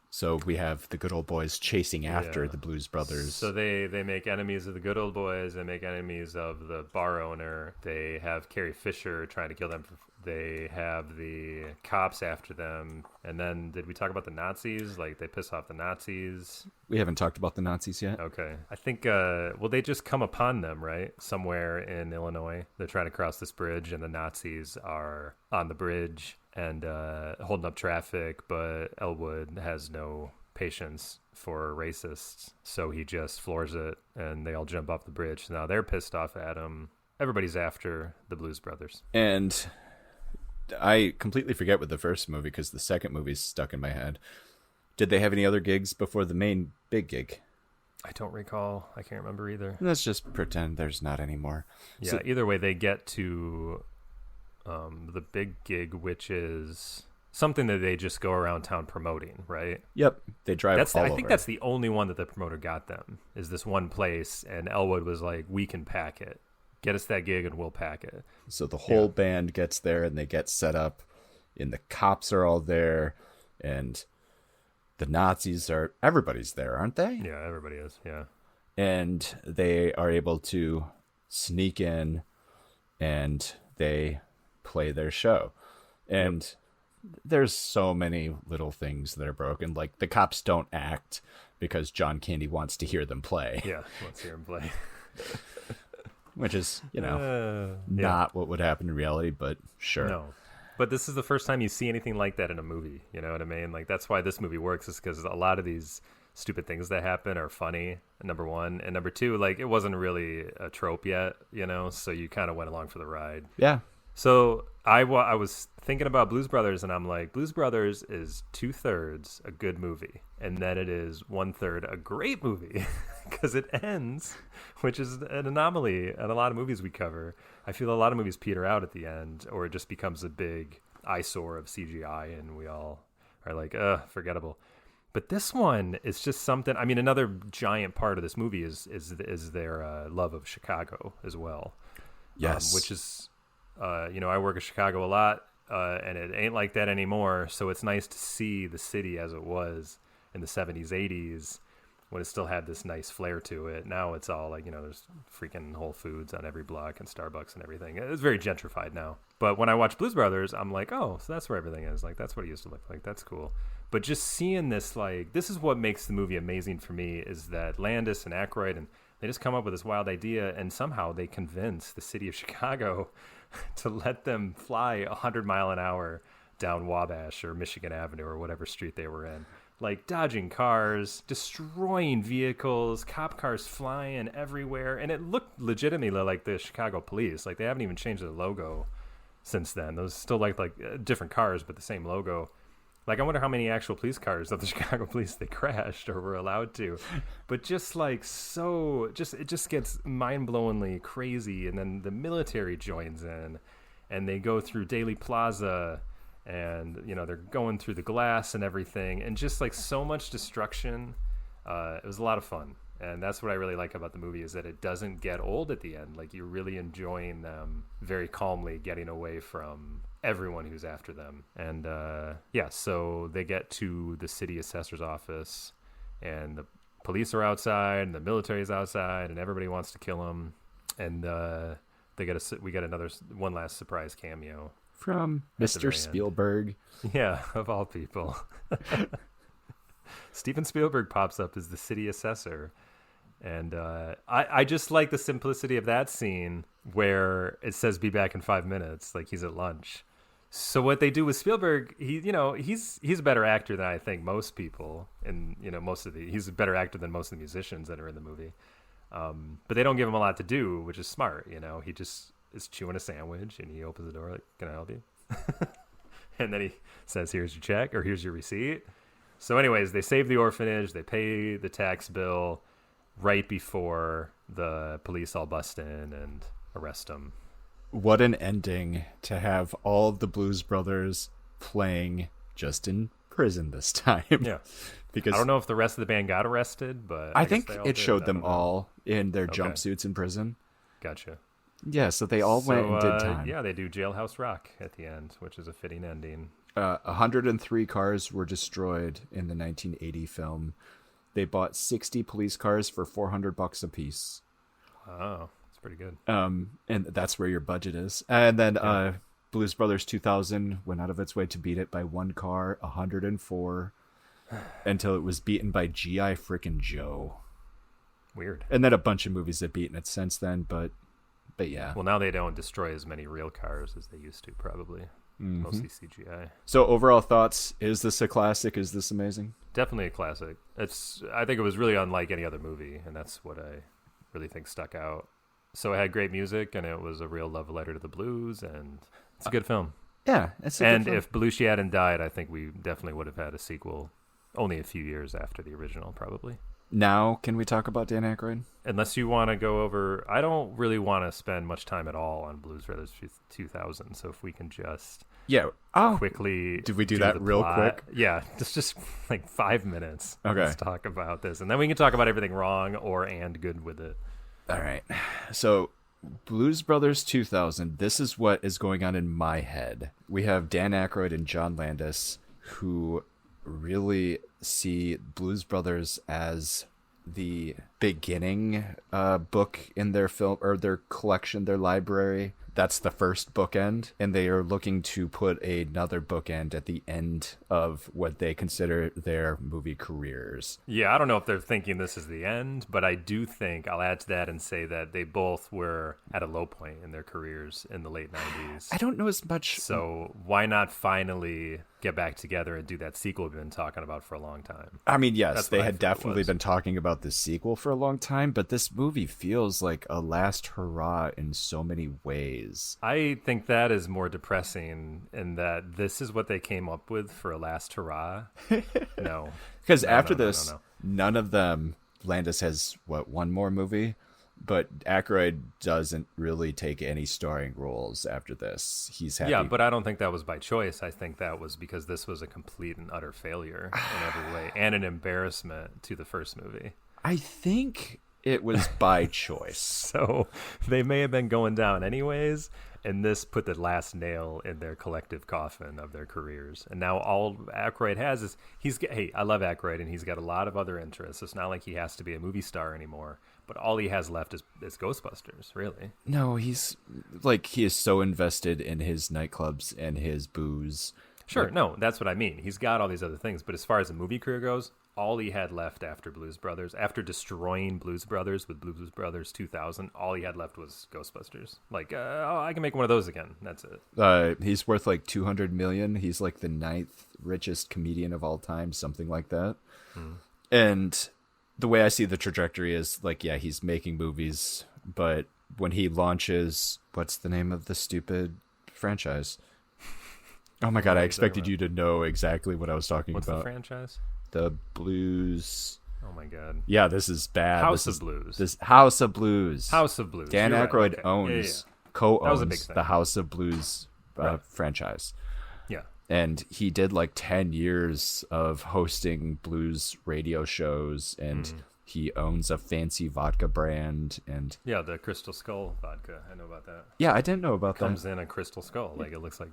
So we have the good old boys chasing after the Blues Brothers. So they make enemies of the good old boys. They make enemies of the bar owner. They have Carrie Fisher trying to kill them. They have the cops after them. And then did we talk about the Nazis? Like they piss off the Nazis. We haven't talked about the Nazis yet. Okay. I think, they just come upon them, right? Somewhere in Illinois. They're trying to cross this bridge and the Nazis are on the bridge and holding up traffic, but Elwood has no patience for racists, so he just floors it, and they all jump off the bridge. Now they're pissed off at him. Everybody's after the Blues Brothers. And I completely forget what the first movie, because the second movie's stuck in my head. Did they have any other gigs before the main big gig? I don't recall. I can't remember either. Let's just pretend there's not anymore. Yeah, So- either way, they get to the big gig, which is something that they just go around town promoting, right? Yep, they drive all I over. think that's the only one that the promoter got them, is this one place, and Elwood was like, we can pack it. Get us that gig and we'll pack it. So the whole band gets there and they get set up, and the cops are all there, and the Nazis are... Everybody's there, aren't they? Yeah, everybody is, yeah. And they are able to sneak in, and they play their show. And there's so many little things that are broken. Like the cops don't act because John Candy wants to hear them play. Yeah, let's hear him play. Which is, not what would happen in reality, but sure. No. But this is the first time you see anything like that in a movie. You know what I mean? Like, that's why this movie works, is because a lot of these stupid things that happen are funny, number one. And number two, like, it wasn't really a trope yet, so you kind of went along for the ride. Yeah. So I was thinking about Blues Brothers, and I'm like, Blues Brothers is 2/3 a good movie, and then it is 1/3 a great movie, because it ends, which is an anomaly in a lot of movies we cover. I feel a lot of movies peter out at the end, or it just becomes a big eyesore of CGI, and we all are like, forgettable. But this one is just something. I mean, another giant part of this movie is their love of Chicago as well. Yes, which is, I work in Chicago a lot, and it ain't like that anymore. So it's nice to see the city as it was in the 70s, 80s, when it still had this nice flair to it. Now it's all like, there's freaking Whole Foods on every block and Starbucks and everything. It's very gentrified now. But when I watch Blues Brothers, I'm like, oh, so that's where everything is. Like, that's what it used to look like. That's cool. But just seeing this, like, this is what makes the movie amazing for me, is that Landis and Aykroyd, and they just come up with this wild idea, and somehow they convince the city of Chicago to let them fly 100 mile an hour down Wabash or Michigan Avenue or whatever street they were in. Like, dodging cars, destroying vehicles, cop cars flying everywhere. And it looked legitimately like the Chicago police. Like, they haven't even changed their logo since then. Those still like different cars, but the same logo. Like, I wonder how many actual police cars of the Chicago police they crashed or were allowed to. But just like it just gets mind-blowingly crazy. And then the military joins in and they go through Daley Plaza and, they're going through the glass and everything. And just like so much destruction. It was a lot of fun. And that's what I really like about the movie, is that it doesn't get old at the end. Like, you're really enjoying them very calmly getting away from everyone who's after them. And so they get to the city assessor's office, and the police are outside and the military's outside, and everybody wants to kill them. And we get one last surprise cameo from Mr. Spielberg. Yeah, of all people. Steven Spielberg pops up as the city assessor. And I just like the simplicity of that scene where it says be back in 5 minutes, like he's at lunch. So what they do with Spielberg, he's a better actor than I think most people, and he's a better actor than most of the musicians that are in the movie. But they don't give him a lot to do, which is smart. He just is chewing a sandwich and he opens the door like, "Can I help you?" And then he says, "Here's your check," or "Here's your receipt." So anyways, they save the orphanage, they pay the tax bill right before the police all bust in and arrest him. What an ending to have all of the Blues Brothers playing just in prison this time. Yeah. Because I don't know if the rest of the band got arrested, but I think it showed them all in their jumpsuits in prison. Gotcha. Yeah, so they all went and did time. Yeah, they do Jailhouse Rock at the end, which is a fitting ending. 103 cars were destroyed in the 1980 film. They bought 60 police cars for $400 a piece. Oh, that's pretty good. And that's where your budget is. And then Blues Brothers 2000 went out of its way to beat it by one car, 104, until it was beaten by G.I. frickin' Joe. Weird. And then a bunch of movies have beaten it since then, but yeah. Well, now they don't destroy as many real cars as they used to, probably. Mm-hmm. Mostly CGI. So overall thoughts, is this a classic? Is this amazing? Definitely a classic. I think it was really unlike any other movie, and that's what I really think stuck out. So it had great music, and it was a real love letter to the blues, and it's a good film. Yeah, it's a good film. If Belushi hadn't died, I think we definitely would have had a sequel only a few years after the original, probably. Now, can we talk about Dan Aykroyd? Unless you want to go over... I don't really want to spend much time at all on Blues Brothers 2000, so if we can just quickly... Did we do that real quick? Yeah, just like 5 minutes. Okay. Let's talk about this, and then we can talk about everything wrong and good with it. All right. So, Blues Brothers 2000, this is what is going on in my head. We have Dan Aykroyd and John Landis, who really see Blues Brothers as the beginning book in their film or their collection, their library. That's the first bookend, and they are looking to put another bookend at the end of what they consider their movie careers. Yeah, I don't know if they're thinking this is the end, but I do think I'll add to that and say that they both were at a low point in their careers in the late 90s. I don't know as much. So why not finally get back together and do that sequel we've been talking about for a long time? I mean, yes, they had definitely been talking about this sequel for a long time, but this movie feels like a last hurrah in so many ways. I think that is more depressing in that this is what they came up with for a last hurrah. No. Because after this, none of them, Landis has, one more movie? But Aykroyd doesn't really take any starring roles after this. He's happy. Yeah, but I don't think that was by choice. I think that was because this was a complete and utter failure in every way and an embarrassment to the first movie. I think it was by choice. So they may have been going down anyways, and this put the last nail in their collective coffin of their careers. And now all Aykroyd has is hey, I love Aykroyd, and he's got a lot of other interests. It's not like he has to be a movie star anymore. But all he has left is Ghostbusters, really. No, he is so invested in his nightclubs and his booze. Sure, no, that's what I mean. He's got all these other things, but as far as a movie career goes, all he had left after Blues Brothers, after destroying Blues Brothers with Blues Brothers 2000, all he had left was Ghostbusters. Like, I can make one of those again. That's it. He's worth like $200 million. He's like the 9th richest comedian of all time, something like that. And the way I see the trajectory is like, yeah, he's making movies, but when he launches, what's the name of the stupid franchise? Oh my God, I expected you to know exactly what I was talking about. What's the franchise? The Blues. Oh my God. Yeah, this is bad. House of Blues. House of Blues. House of Blues. Dan Aykroyd co-owns a big thing. the House of Blues franchise. Yeah. And he did like 10 years of hosting blues radio shows, and he owns a fancy vodka brand. And yeah, the Crystal Skull vodka. I know about that. Yeah, I didn't know about that. Comes in a crystal skull. Like, it looks like...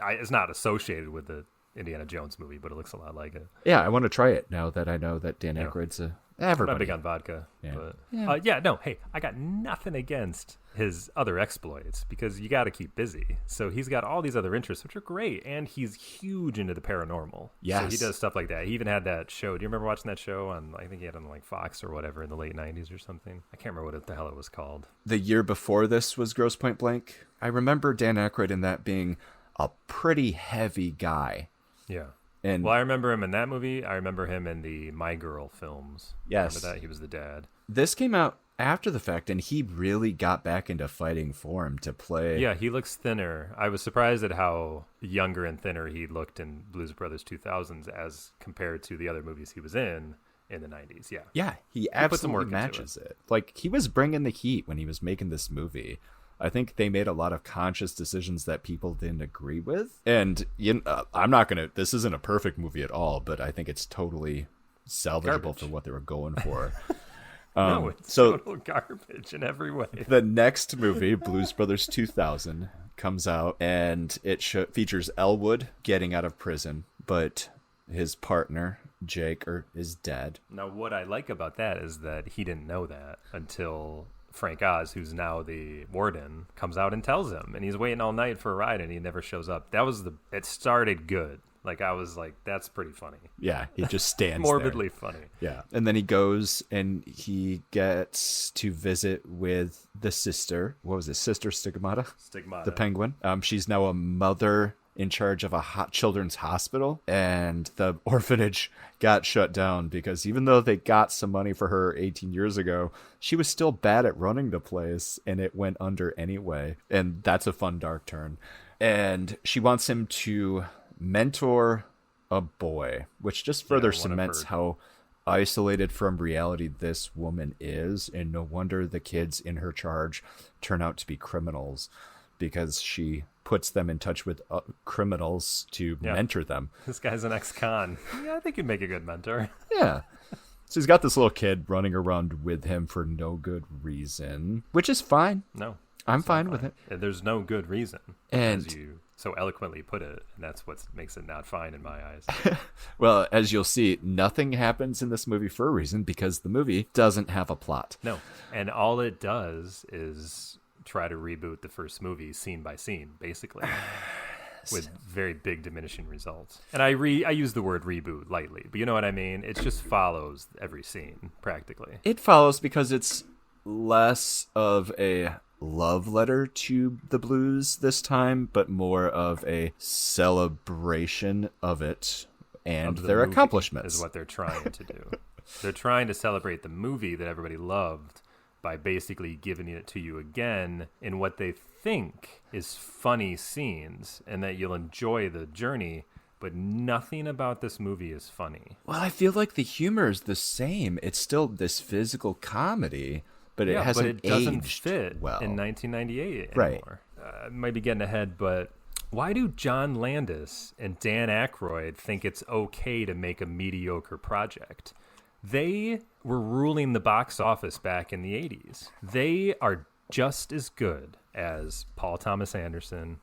it's not associated with the Indiana Jones movie, but it looks a lot like it. Yeah, I want to try it now that I know that Dan Aykroyd's everybody. I'm not big on vodka. Yeah. But, no, hey, I got nothing against his other exploits because you got to keep busy. So he's got all these other interests, which are great, and he's huge into the paranormal. Yes. So he does stuff like that. He even had that show. Do you remember watching that show on, I think he had on like Fox or whatever in the late 90s or something? I can't remember what the hell it was called. The year before this was Grosse Pointe Blank. I remember Dan Aykroyd in that being a pretty heavy guy. Yeah. And well, I remember him in that movie. I remember him in the My Girl films. Yes. Remember that? He was the dad. This came out after the fact, and he really got back into fighting form to play. Yeah, he looks thinner. I was surprised at how younger and thinner he looked in Blues Brothers 2000s as compared to the other movies he was in the 90s. Yeah. Yeah, he absolutely matches it. Like, he was bringing the heat when he was making this movie. I think they made a lot of conscious decisions that people didn't agree with. And I'm not going to... This isn't a perfect movie at all, but I think it's totally salvageable for what they were going for. No, it's total garbage in every way. The next movie, Blues Brothers 2000, comes out, and it features Elwood getting out of prison, but his partner, Jake, is dead. Now, what I like about that is that he didn't know that until Frank Oz, who's now the warden, comes out and tells him, and he's waiting all night for a ride, and he never shows up. It started good. Like, I was like, that's pretty funny. Yeah, he just stands morbidly there. funny. Yeah. And then he goes and he gets to visit with the sister. What was it? Sister Stigmata? Stigmata. The penguin. She's now a mother in charge of a children's hospital, and the orphanage got shut down because even though they got some money for her 18 years ago, she was still bad at running the place, and it went under anyway. And that's a fun dark turn. And she wants him to mentor a boy, which just further cements how isolated from reality this woman is, and no wonder the kids in her charge turn out to be criminals, because she puts them in touch with criminals to mentor them. This guy's an ex-con. Yeah, I think he'd make a good mentor. Yeah. So he's got this little kid running around with him for no good reason, which is fine. No. I'm fine with it. There's no good reason. And as you so eloquently put it, and that's what makes it not fine in my eyes. Well, as you'll see, nothing happens in this movie for a reason, because the movie doesn't have a plot. No. And all it does is try to reboot the first movie scene by scene, basically, with very big diminishing results. And I use the word reboot lightly, but you know what I mean? It just follows every scene, practically. It follows because it's less of a love letter to the blues this time, but more of a celebration of it and their accomplishments. Is what they're trying to do. They're trying to celebrate the movie that everybody loved by basically giving it to you again in what they think is funny scenes, and that you'll enjoy the journey, but nothing about this movie is funny. Well, I feel like the humor is the same. It's still this physical comedy, but it hasn't but it doesn't aged fit well. in 1998 Right. anymore. I might be getting ahead, but why do John Landis and Dan Aykroyd think it's okay to make a mediocre project? They were ruling the box office back in the 80s. They are just as good as Paul Thomas Anderson,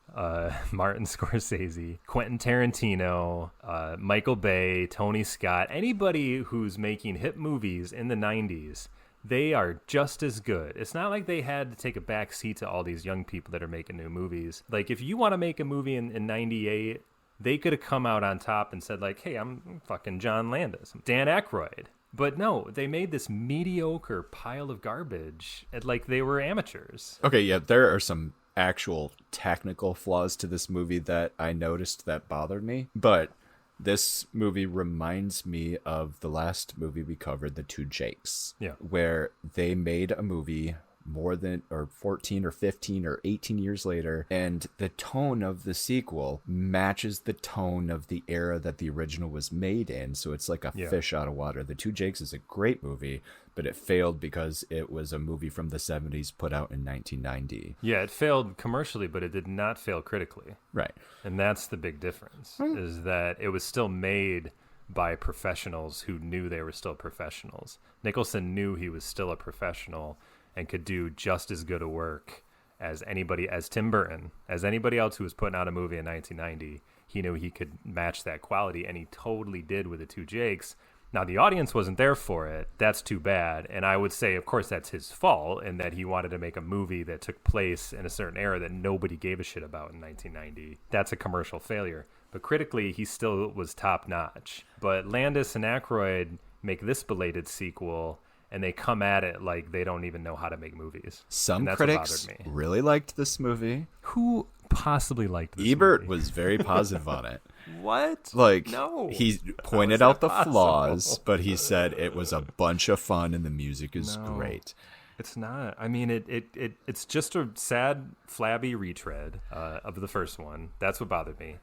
Martin Scorsese, Quentin Tarantino, Michael Bay, Tony Scott, anybody who's making hit movies in the 90s. They are just as good. It's not like they had to take a back seat to all these young people that are making new movies. Like, if you want to make a movie in 98, they could have come out on top and said, like, hey, I'm fucking John Landis, I'm Dan Aykroyd. But no, they made this mediocre pile of garbage like they were amateurs. Okay, yeah, there are some actual technical flaws to this movie that I noticed that bothered me. But this movie reminds me of the last movie we covered, The Two Jakes. Yeah. Where they made a movie more than 14 or 15 or 18 years later, and the tone of the sequel matches the tone of the era that the original was made in, so it's like a fish out of water. The Two Jakes is a great movie, but it failed because it was a movie from the 70s put out in 1990. Yeah, it failed commercially, but it did not fail critically. Right. And that's the big difference, is that it was still made by professionals who knew they were still professionals. Nicholson knew he was still a professional and could do just as good a work as anybody, as Tim Burton, as anybody else who was putting out a movie in 1990. He knew he could match that quality, and he totally did with The Two Jakes. Now, the audience wasn't there for it. That's too bad. And I would say, of course, that's his fault, in that he wanted to make a movie that took place in a certain era that nobody gave a shit about in 1990. That's a commercial failure. But critically, he still was top-notch. But Landis and Aykroyd make this belated sequel, and they come at it like they don't even know how to make movies. Some And that's critics what bothered me. really liked this movie. Who possibly liked this Ebert movie? was very positive on it. What? Like, No. he pointed out the flaws, but he said it was a bunch of fun and the music is great. It's not. I mean, it's just a sad, flabby retread of the first one. That's what bothered me.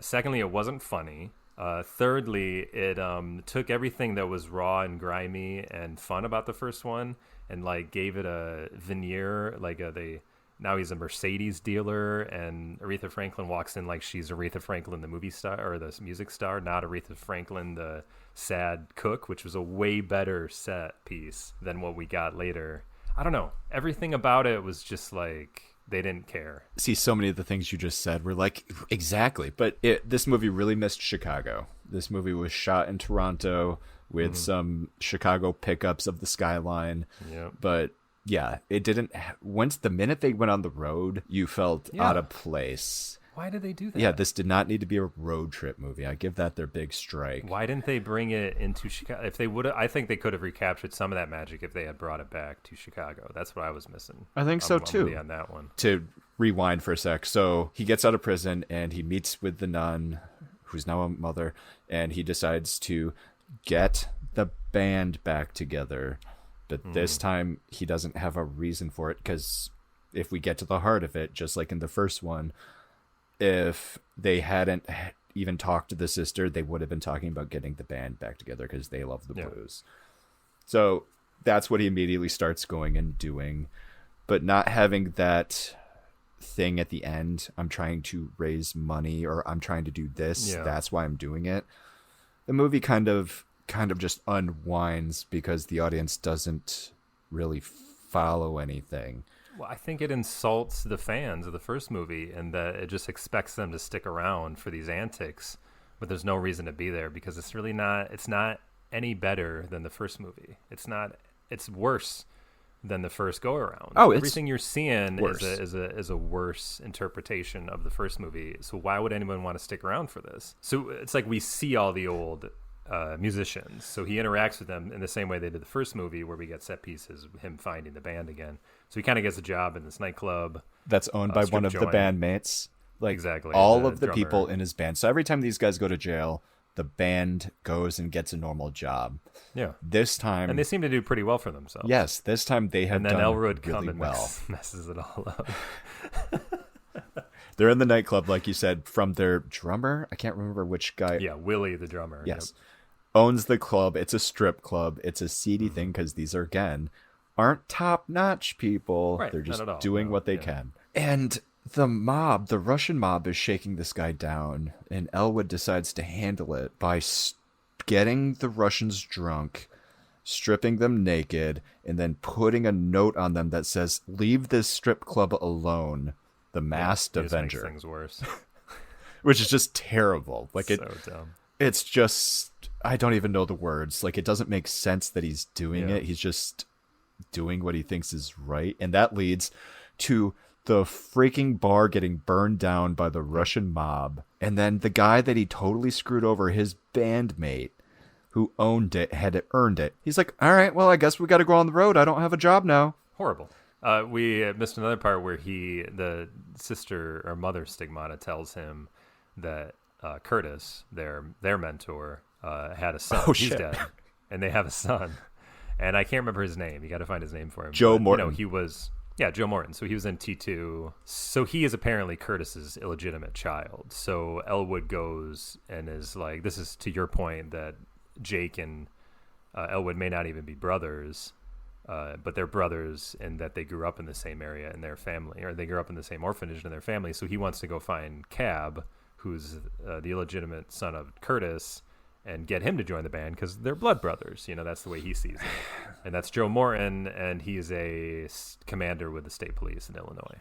Secondly, it wasn't funny. Thirdly, it took everything that was raw and grimy and fun about the first one and like gave it a veneer. Like now he's a Mercedes dealer, and Aretha Franklin walks in like she's Aretha Franklin, the movie star or the music star, not Aretha Franklin, the sad cook, which was a way better set piece than what we got later. I don't know. Everything about it was just like they didn't care. See, so many of the things you just said were like, exactly. But this movie really missed Chicago. This movie was shot in Toronto with some Chicago pickups of the skyline. Yep. But yeah, it didn't. Once the minute they went on the road, you felt out of place. Why did they do that? Yeah, this did not need to be a road trip movie. I give that their big strike. Why didn't they bring it into Chicago? If they would, I think they could have recaptured some of that magic if they had brought it back to Chicago. That's what I was missing. I think so I'm too. with you on that one. To rewind for a sec, so he gets out of prison and he meets with the nun, who's now a mother, and he decides to get the band back together. But this time he doesn't have a reason for it, because if we get to the heart of it, just like in the first one, if they hadn't even talked to the sister, they would have been talking about getting the band back together because they love the blues. So that's what he immediately starts going and doing. But not having that thing at the end, I'm trying to raise money or I'm trying to do this, that's why I'm doing it. The movie kind of just unwinds because the audience doesn't really follow anything. Well, I think it insults the fans of the first movie, and that it just expects them to stick around for these antics, but there's no reason to be there because it's really not. It's not any better than the first movie. It's not. It's worse than the first go around. Oh, it's everything you're seeing worse. is a worse interpretation of the first movie. So why would anyone want to stick around for this? So it's like we see all the old musicians, so he interacts with them in the same way they did the first movie, where we get set pieces of him finding the band again. So he kind of gets a job in this nightclub that's owned by one of the bandmates. Like exactly, all of the drummer. people in his band. So every time these guys go to jail, the band goes and gets a normal job. Yeah. This time, and they seem to do pretty well for themselves. Yes, this time they have and then done Elwood really come and well. messes it all up. They're in the nightclub, like you said, from their drummer. I can't remember which guy. Yeah, Willie the drummer. Yes. Owns the club. It's a strip club. It's a seedy thing because these are, again, aren't top-notch people. Right, They're just not at all, doing no, what they yeah. can. And the Russian mob is shaking this guy down, and Elwood decides to handle it by getting the Russians drunk, stripping them naked, and then putting a note on them that says, "Leave this strip club alone, the Masked It just makes Avenger," things worse. which is just terrible. Like So dumb. it's just, I don't even know the words. Like, it doesn't make sense that he's doing Yeah. it. He's just doing what he thinks is right. And that leads to the freaking bar getting burned down by the Russian mob. And then the guy that he totally screwed over, his bandmate, who owned it, had earned it. He's like, all right, well, I guess we got to go on the road. I don't have a job now. Horrible. We missed another part where the sister or mother Stigmata tells him that Curtis, their mentor, had a son. Oh, He's shit. dead, and they have a son. And I can't remember his name. You got to find his name for him. Joe But, Morton. he was Joe Morton. So he was in T2. So he is apparently Curtis's illegitimate child. So Elwood goes and is like, this is to your point that Jake and Elwood may not even be brothers. But they're brothers in that they grew up in the same area in their family, or they grew up in the same orphanage in their family. So he wants to go find Cab, who's the illegitimate son of Curtis, and get him to join the band because they're blood brothers. That's the way he sees it. And that's Joe Morton, and he's a commander with the state police in Illinois.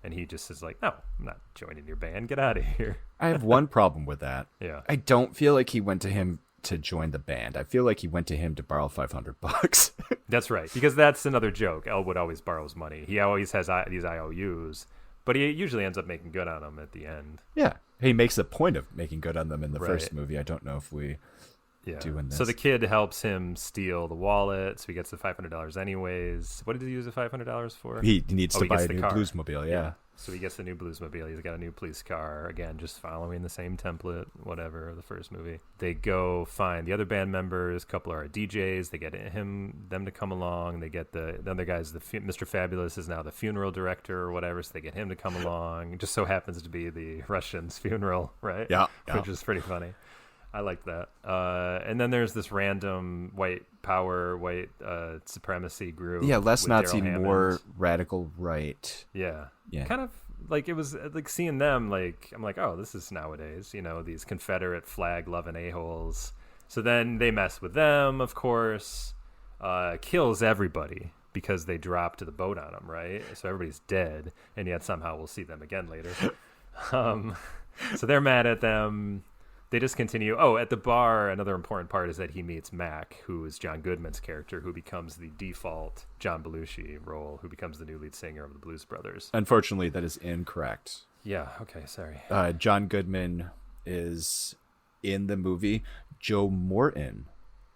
And he just is like, no, I'm not joining your band. Get out of here. I have one problem with that. Yeah. I don't feel like he went to him to join the band. I feel like he went to him to borrow $500. That's right, because that's another joke. Elwood always borrows money. He always has these IOUs, but he usually ends up making good on them at the end. Yeah. He makes a point of making good on them in the Right. first movie. I don't know if we Yeah. do in this. So the kid helps him steal the wallet, so he gets the $500 anyways. What did he use the $500 for? he needs to he buy gets a the new car. Bluesmobile, yeah. So he gets the new Bluesmobile. He's got a new police car. Again, just following the same template, whatever, of the first movie. They go find the other band members. A couple are DJs. They get them to come along. They get the other guy's Mr. Fabulous is now the funeral director or whatever, so they get him to come along. It just so happens to be the Russian's funeral, right? Yeah, Which is pretty funny. I like that. And then there's this random white supremacy group. Yeah, less with Nazi, Daryl more Hammond. radical right. Yeah. Yeah. Kind of like it was like seeing them, like, I'm like, oh, this is nowadays, these Confederate flag loving a-holes. So then they mess with them, of course, kills everybody because they dropped the boat on them, right? So everybody's dead, and yet somehow we'll see them again later. So they're mad at them. They just continue. Oh, at the bar, another important part is that he meets Mac, who is John Goodman's character, who becomes the default John Belushi role, who becomes the new lead singer of the Blues Brothers. Unfortunately, that is incorrect. Yeah, okay, sorry. John Goodman is in the movie. Joe Morton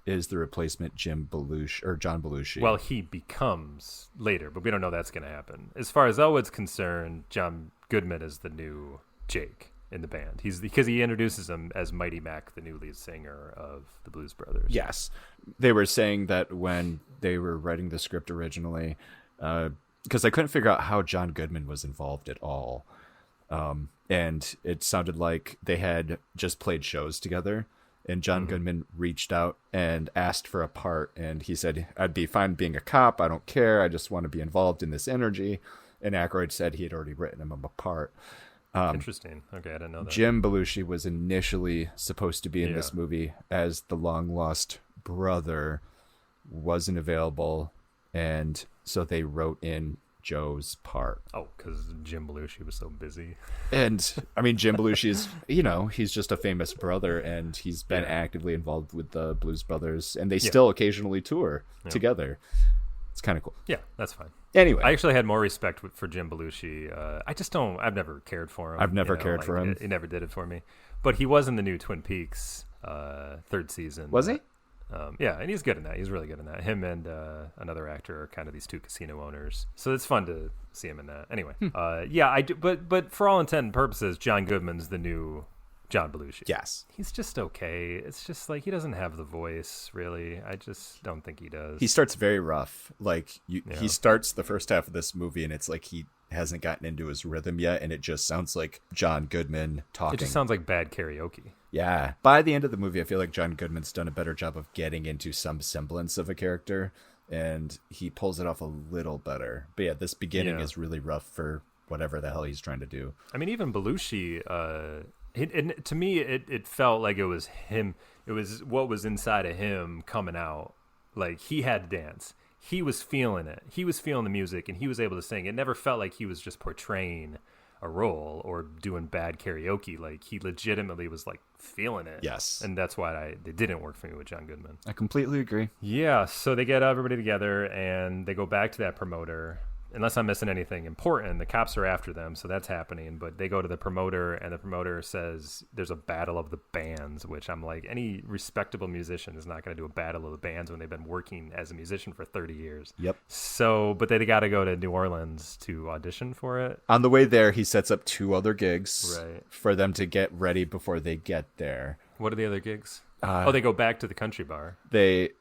is the replacement John Belushi. Well, he becomes later, but we don't know that's going to happen. As far as Elwood's concerned, John Goodman is the new Jake in the band. Because he introduces him as Mighty Mac, the new lead singer of the Blues Brothers. Yes. They were saying that when they were writing the script originally, because I couldn't figure out how John Goodman was involved at all. And it sounded like they had just played shows together, and John Goodman reached out and asked for a part, and he said, I'd be fine being a cop. I don't care. I just want to be involved in this energy. And Aykroyd said he had already written him a part. Interesting. Okay, I didn't know that. Jim Belushi was initially supposed to be in this movie as the long lost brother, wasn't available, and so they wrote in Joe's part. Oh, because Jim Belushi was so busy. And I mean, Jim Belushi is, he's just a famous brother, and he's been actively involved with the Blues Brothers, and they still occasionally tour together. It's kind of cool. Yeah, that's fine. Anyway, I actually had more respect for Jim Belushi. I've never cared for him. I've never cared for him. He never did it for me. But he was in the new Twin Peaks third season. Was he? Yeah, and he's good in that. He's really good in that. Him and another actor are kind of these two casino owners. So it's fun to see him in that. Anyway, I do. But for all intent and purposes, John Goodman's the new John Belushi. Yes. He's just okay. It's just like he doesn't have the voice, really. I just don't think he does. He starts very rough. Like, he starts the first half of this movie, and it's like he hasn't gotten into his rhythm yet, and it just sounds like John Goodman talking. It just sounds like bad karaoke. Yeah. By the end of the movie, I feel like John Goodman's done a better job of getting into some semblance of a character. and he pulls it off a little better. But yeah, this beginning Yeah. is really rough for whatever the hell he's trying to do. I mean, even Belushi, to me, it felt like it was him. It was what was inside of him coming out. Like, he had to dance. He was feeling it. He was feeling the music, and he was able to sing. It never felt like he was just portraying a role or doing bad karaoke. Like, he legitimately was, like, feeling it. Yes. And that's why it didn't work for me with John Goodman. I completely agree. Yeah, so they get everybody together, and they go back to that promoter. Unless I'm missing anything important, the cops are after them, so that's happening. But they go to the promoter, and the promoter says there's a battle of the bands, which I'm like, any respectable musician is not going to do a battle of the bands when they've been working as a musician for 30 years. Yep. So, but they got to go to New Orleans to audition for it. On the way there, he sets up 2 other gigs Right. for them to get ready before they get there. What are the other gigs? They go back to the country bar. They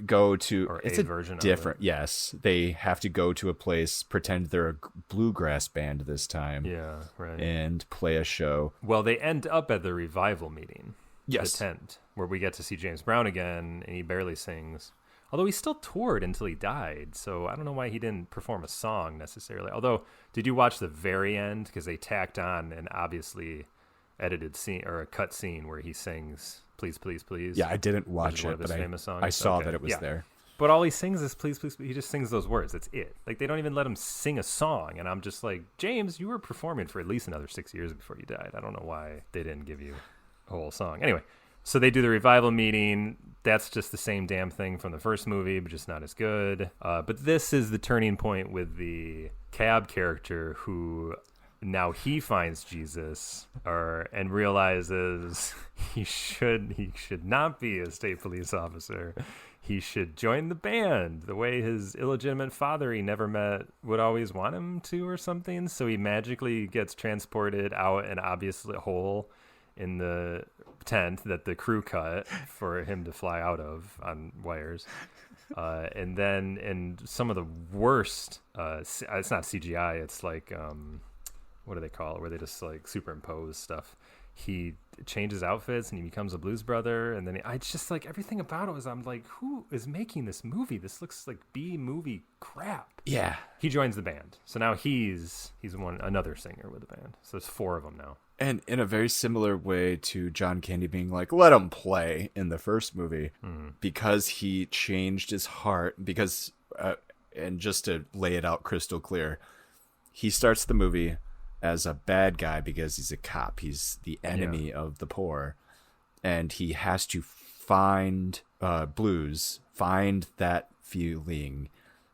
go to Or it's a a version of different yes, they have to go to a place, pretend they're a bluegrass band this time, Yeah, right. and play a show. Well, they end up at the revival meeting. Yes. The tent, where we get to see James Brown again, and he barely sings. Although he still toured until he died, so I don't know why he didn't perform a song necessarily. Although, did you watch the very end? Because they tacked on an obviously edited scene, or a cut scene, where he sings "Please, Please, Please." Yeah, I didn't which watch is one it, of his but famous songs. I saw Okay, that it was yeah. there. But all he sings is "Please, Please, Please." He just sings those words. That's it. Like, they don't even let him sing a song. And I'm just like, James, you were performing for at least another 6 years before you died. I don't know why they didn't give you a whole song. Anyway, so they do the revival meeting. That's just the same damn thing from the first movie, but just not as good. But this is the turning point with the cab character who now he finds Jesus and realizes he should not be a state police officer. He should join the band the way his illegitimate father he never met would always want him to, or something. So he magically gets transported out an obviously hole in the tent that the crew cut for him to fly out of on wires. And then in some of the worst, it's not CGI, it's like, what do they call it, where they just like superimpose stuff. He changes outfits and he becomes a blues brother, and then I just like everything about it was, I'm like, who is making this movie? This looks like B movie crap. Yeah. He joins the band, so now he's another singer with the band. So there's 4 of them now. And in a very similar way to John Candy being like, let him play in the first movie, because he changed his heart. Because, and just to lay it out crystal clear, he starts the movie as a bad guy because he's a cop. He's the enemy of the poor. And he has to find blues, find that feeling,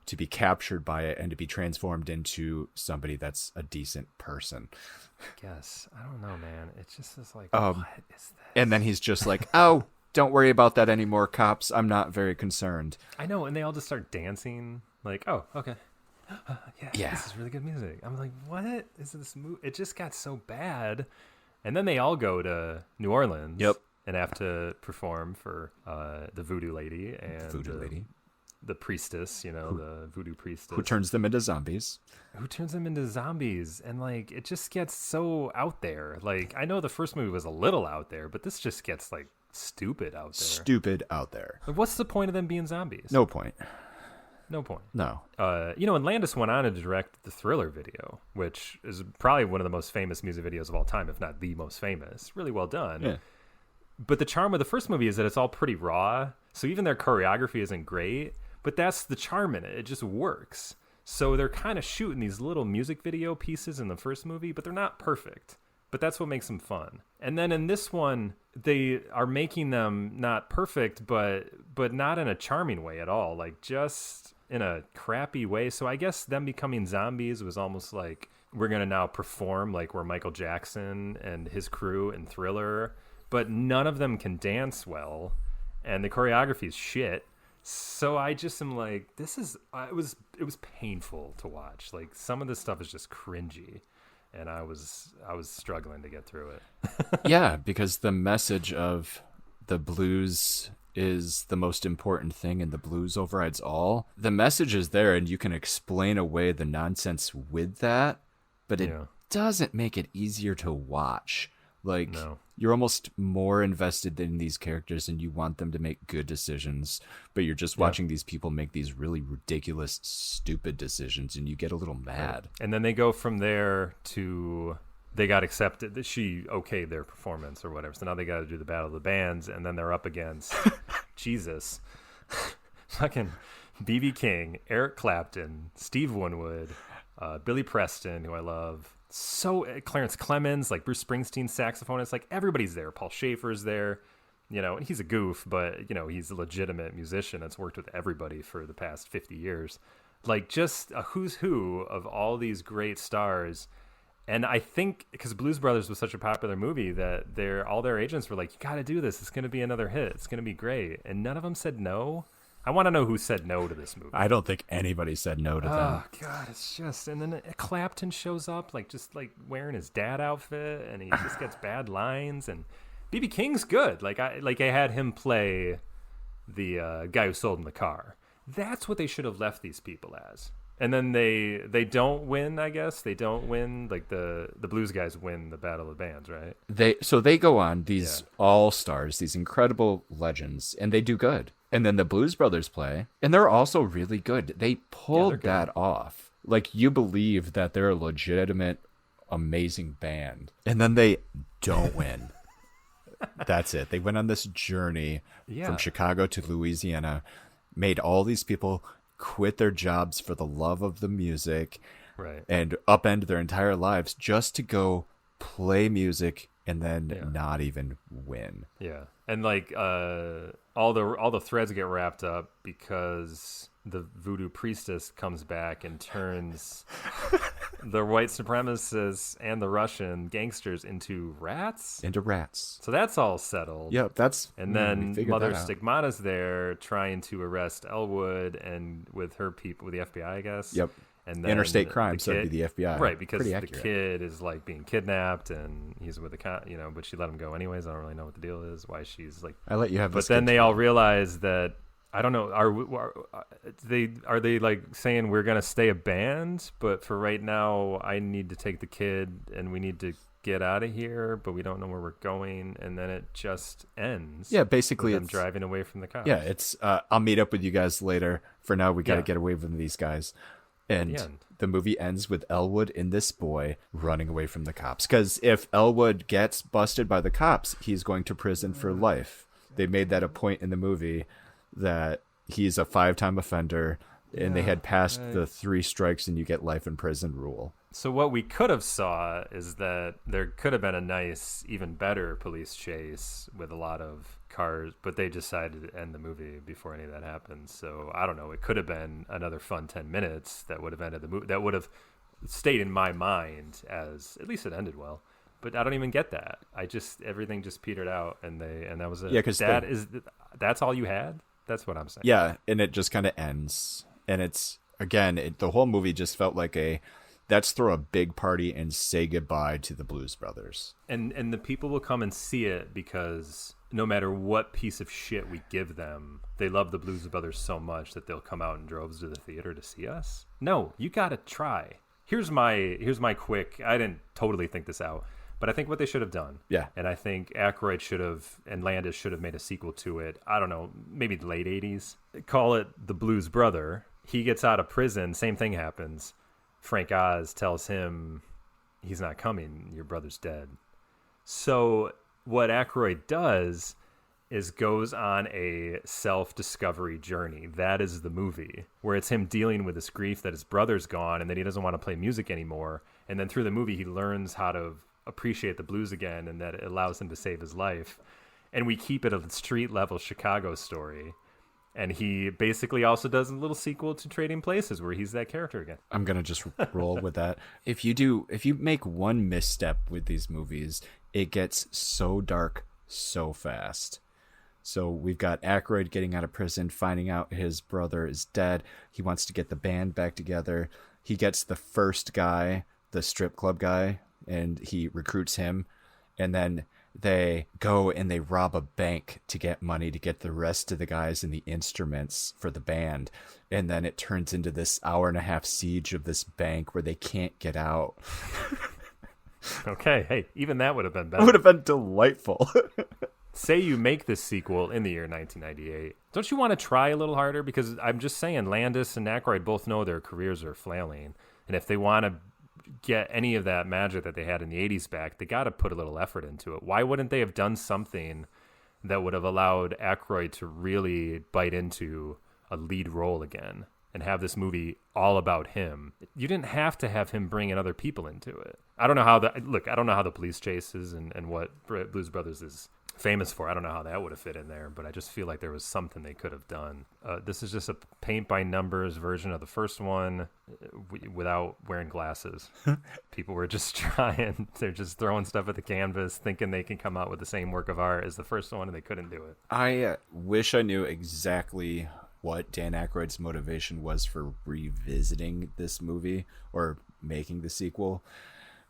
to be captured by it and to be transformed into somebody that's a decent person. Guess. I don't know, man. It just is like, Um, what is this? And then he's just like, oh, don't worry about that anymore, cops. I'm not very concerned. I know, and they all just start dancing. Like, oh, okay. Yeah. This is really good music. I'm like, what is this movie? It just got so bad. And then they all go to New Orleans. Yep. And have to perform for the voodoo lady and the priestess, the voodoo priestess. Who turns them into zombies. Who turns them into zombies. And, like, it just gets so out there. Like, I know the first movie was a little out there, but this just gets, like, stupid out there. Stupid out there. Like, what's the point of them being zombies? No point. No point. No. And Landis went on to direct the Thriller video, which is probably one of the most famous music videos of all time, if not the most famous. Really well done. Yeah. But the charm of the first movie is that it's all pretty raw. So even their choreography isn't great, but that's the charm in it. It just works. So they're kind of shooting these little music video pieces in the first movie, but they're not perfect. But that's what makes them fun. And then in this one, they are making them not perfect, but not in a charming way at all. Like, just in a crappy way. So I guess them becoming zombies was almost like, we're going to now perform like we're Michael Jackson and his crew in Thriller. But none of them can dance well, and the choreography is shit. So I just am like, it was painful to watch. Like, some of this stuff is just cringy, and I was struggling to get through it. Yeah, because the message of the blues is the most important thing and the blues overrides all. The message is there, and you can explain away the nonsense with that, but it doesn't make it easier to watch. Like, No. you're almost more invested in these characters and you want them to make good decisions, but you're just watching these people make these really ridiculous, stupid decisions, and you get a little mad. And then they go from there to they got accepted. That she okayed their performance or whatever. So now they got to do the Battle of the Bands, and then they're up against Jesus, fucking B.B. King, Eric Clapton, Steve Winwood, Billy Preston, who I love. So Clarence Clemens, like Bruce Springsteen's saxophonist, like everybody's there. Paul Schaefer's there, and he's a goof, but he's a legitimate musician that's worked with everybody for the past 50 years. Like just a who's who of all these great stars. And I think because Blues Brothers was such a popular movie that all their agents were like, you got to do this. It's going to be another hit. It's going to be great. And none of them said no. I want to know who said no to this movie. I don't think anybody said no to them. Oh God, it's just, and then Clapton shows up like wearing his dad outfit, and he just gets bad lines. And B.B. King's good. I had him play the guy who sold him the car. That's what they should have left these people as. And then they don't win. I guess they don't win. Like the blues guys win the Battle of the Bands, right? They go on, these all stars, these incredible legends, and they do good. And then the Blues Brothers play, and they're also really good. They pulled that off. Like, you believe that they're a legitimate, amazing band. And then they don't win. That's it. They went on this journey from Chicago to Louisiana, made all these people quit their jobs for the love of the music, right, and upend their entire lives just to go play music and then not even win. Yeah. And like all the threads get wrapped up because the voodoo priestess comes back and turns the white supremacists and the Russian gangsters into rats. So that's all settled. Yep, and then Mother Stigmata's there trying to arrest Elwood and with her people, with the FBI, I guess. Yep. And then interstate crime, so it'd be the FBI. Right, because the kid is like being kidnapped and he's with the but she let him go anyways. I don't really know what the deal is, why she's like. I let you have. But then they all realize that, I don't know. Are they like saying we're gonna stay a band, but for right now, I need to take the kid and we need to get out of here, but we don't know where we're going, and then it just ends. Yeah, basically, it's driving away from the cops. Yeah, it's I'll meet up with you guys later. For now, we got to get away from these guys. And the movie ends with Elwood and this boy running away from the cops. Because if Elwood gets busted by the cops, he's going to prison for life. They made that a point in the movie that he's a 5-time offender, and they had passed the 3 strikes and you get life in prison rule. So what we could have saw is that there could have been a nice, even better police chase with a lot of cars, but they decided to end the movie before any of that happened. So I don't know. It could have been another fun 10 minutes that would have ended the movie. That would have stayed in my mind as, at least it ended well. But I don't even get that. Everything just petered out, and that was it. Yeah, because that's all you had. That's what I'm saying. Yeah, and it just kind of ends, and it's again, the whole movie just felt like let's throw a big party and say goodbye to the Blues Brothers. And the people will come and see it because no matter what piece of shit we give them, they love the Blues Brothers so much that they'll come out in droves to the theater to see us. No, you got to try. Here's my quick, I didn't totally think this out, but I think what they should have done. Yeah. And I think Aykroyd should have, and Landis should have made a sequel to it. I don't know, maybe the late 80s. Call it The Blues Brother. He gets out of prison, same thing happens. Frank Oz tells him, he's not coming, your brother's dead. So what Aykroyd does is goes on a self-discovery journey. That is the movie, where it's him dealing with this grief that his brother's gone and that he doesn't want to play music anymore. And then through the movie, he learns how to appreciate the blues again, and that it allows him to save his life. And we keep it a street-level Chicago story. And he basically also does a little sequel to Trading Places where he's that character again. I'm going to just roll with that. If you make one misstep with these movies, it gets so dark so fast. So we've got Aykroyd getting out of prison, finding out his brother is dead. He wants to get the band back together. He gets the first guy, the strip club guy, and he recruits him. And then they go and they rob a bank to get money to get the rest of the guys and the instruments for the band. And then it turns into this 1.5-hour siege of this bank where they can't get out. Okay, hey, even that would have been It better. would have been delightful. Say you make this sequel in the year 1998. Don't you want to try a little harder? Because I'm just saying, Landis and Aykroyd both know their careers are flailing. And if they want to get any of that magic that they had in the 80s back, they got to put a little effort into it. Why wouldn't they have done something that would have allowed Aykroyd to really bite into a lead role again and have this movie all about him? You didn't have to have him bringing other people into it. I don't know how I don't know how the police chase is and what Blues Brothers is famous for. I don't know how that would have fit in there, but I just feel like there was something they could have done. This is just a paint by numbers version of the first one without wearing glasses. People were just trying. They're just throwing stuff at the canvas, thinking they can come out with the same work of art as the first one, and they couldn't do it. I wish I knew exactly what Dan Aykroyd's motivation was for revisiting this movie or making the sequel.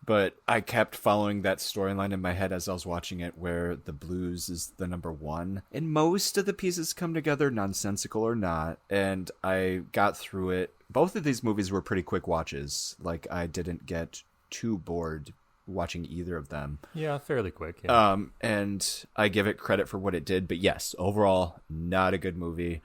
But I kept following that storyline in my head as I was watching it, where the blues is the number one. And most of the pieces come together, nonsensical or not. And I got through it. Both of these movies were pretty quick watches. Like, I didn't get too bored watching either of them. Yeah, fairly quick. Yeah. And I give it credit for what it did. But yes, overall, not a good movie.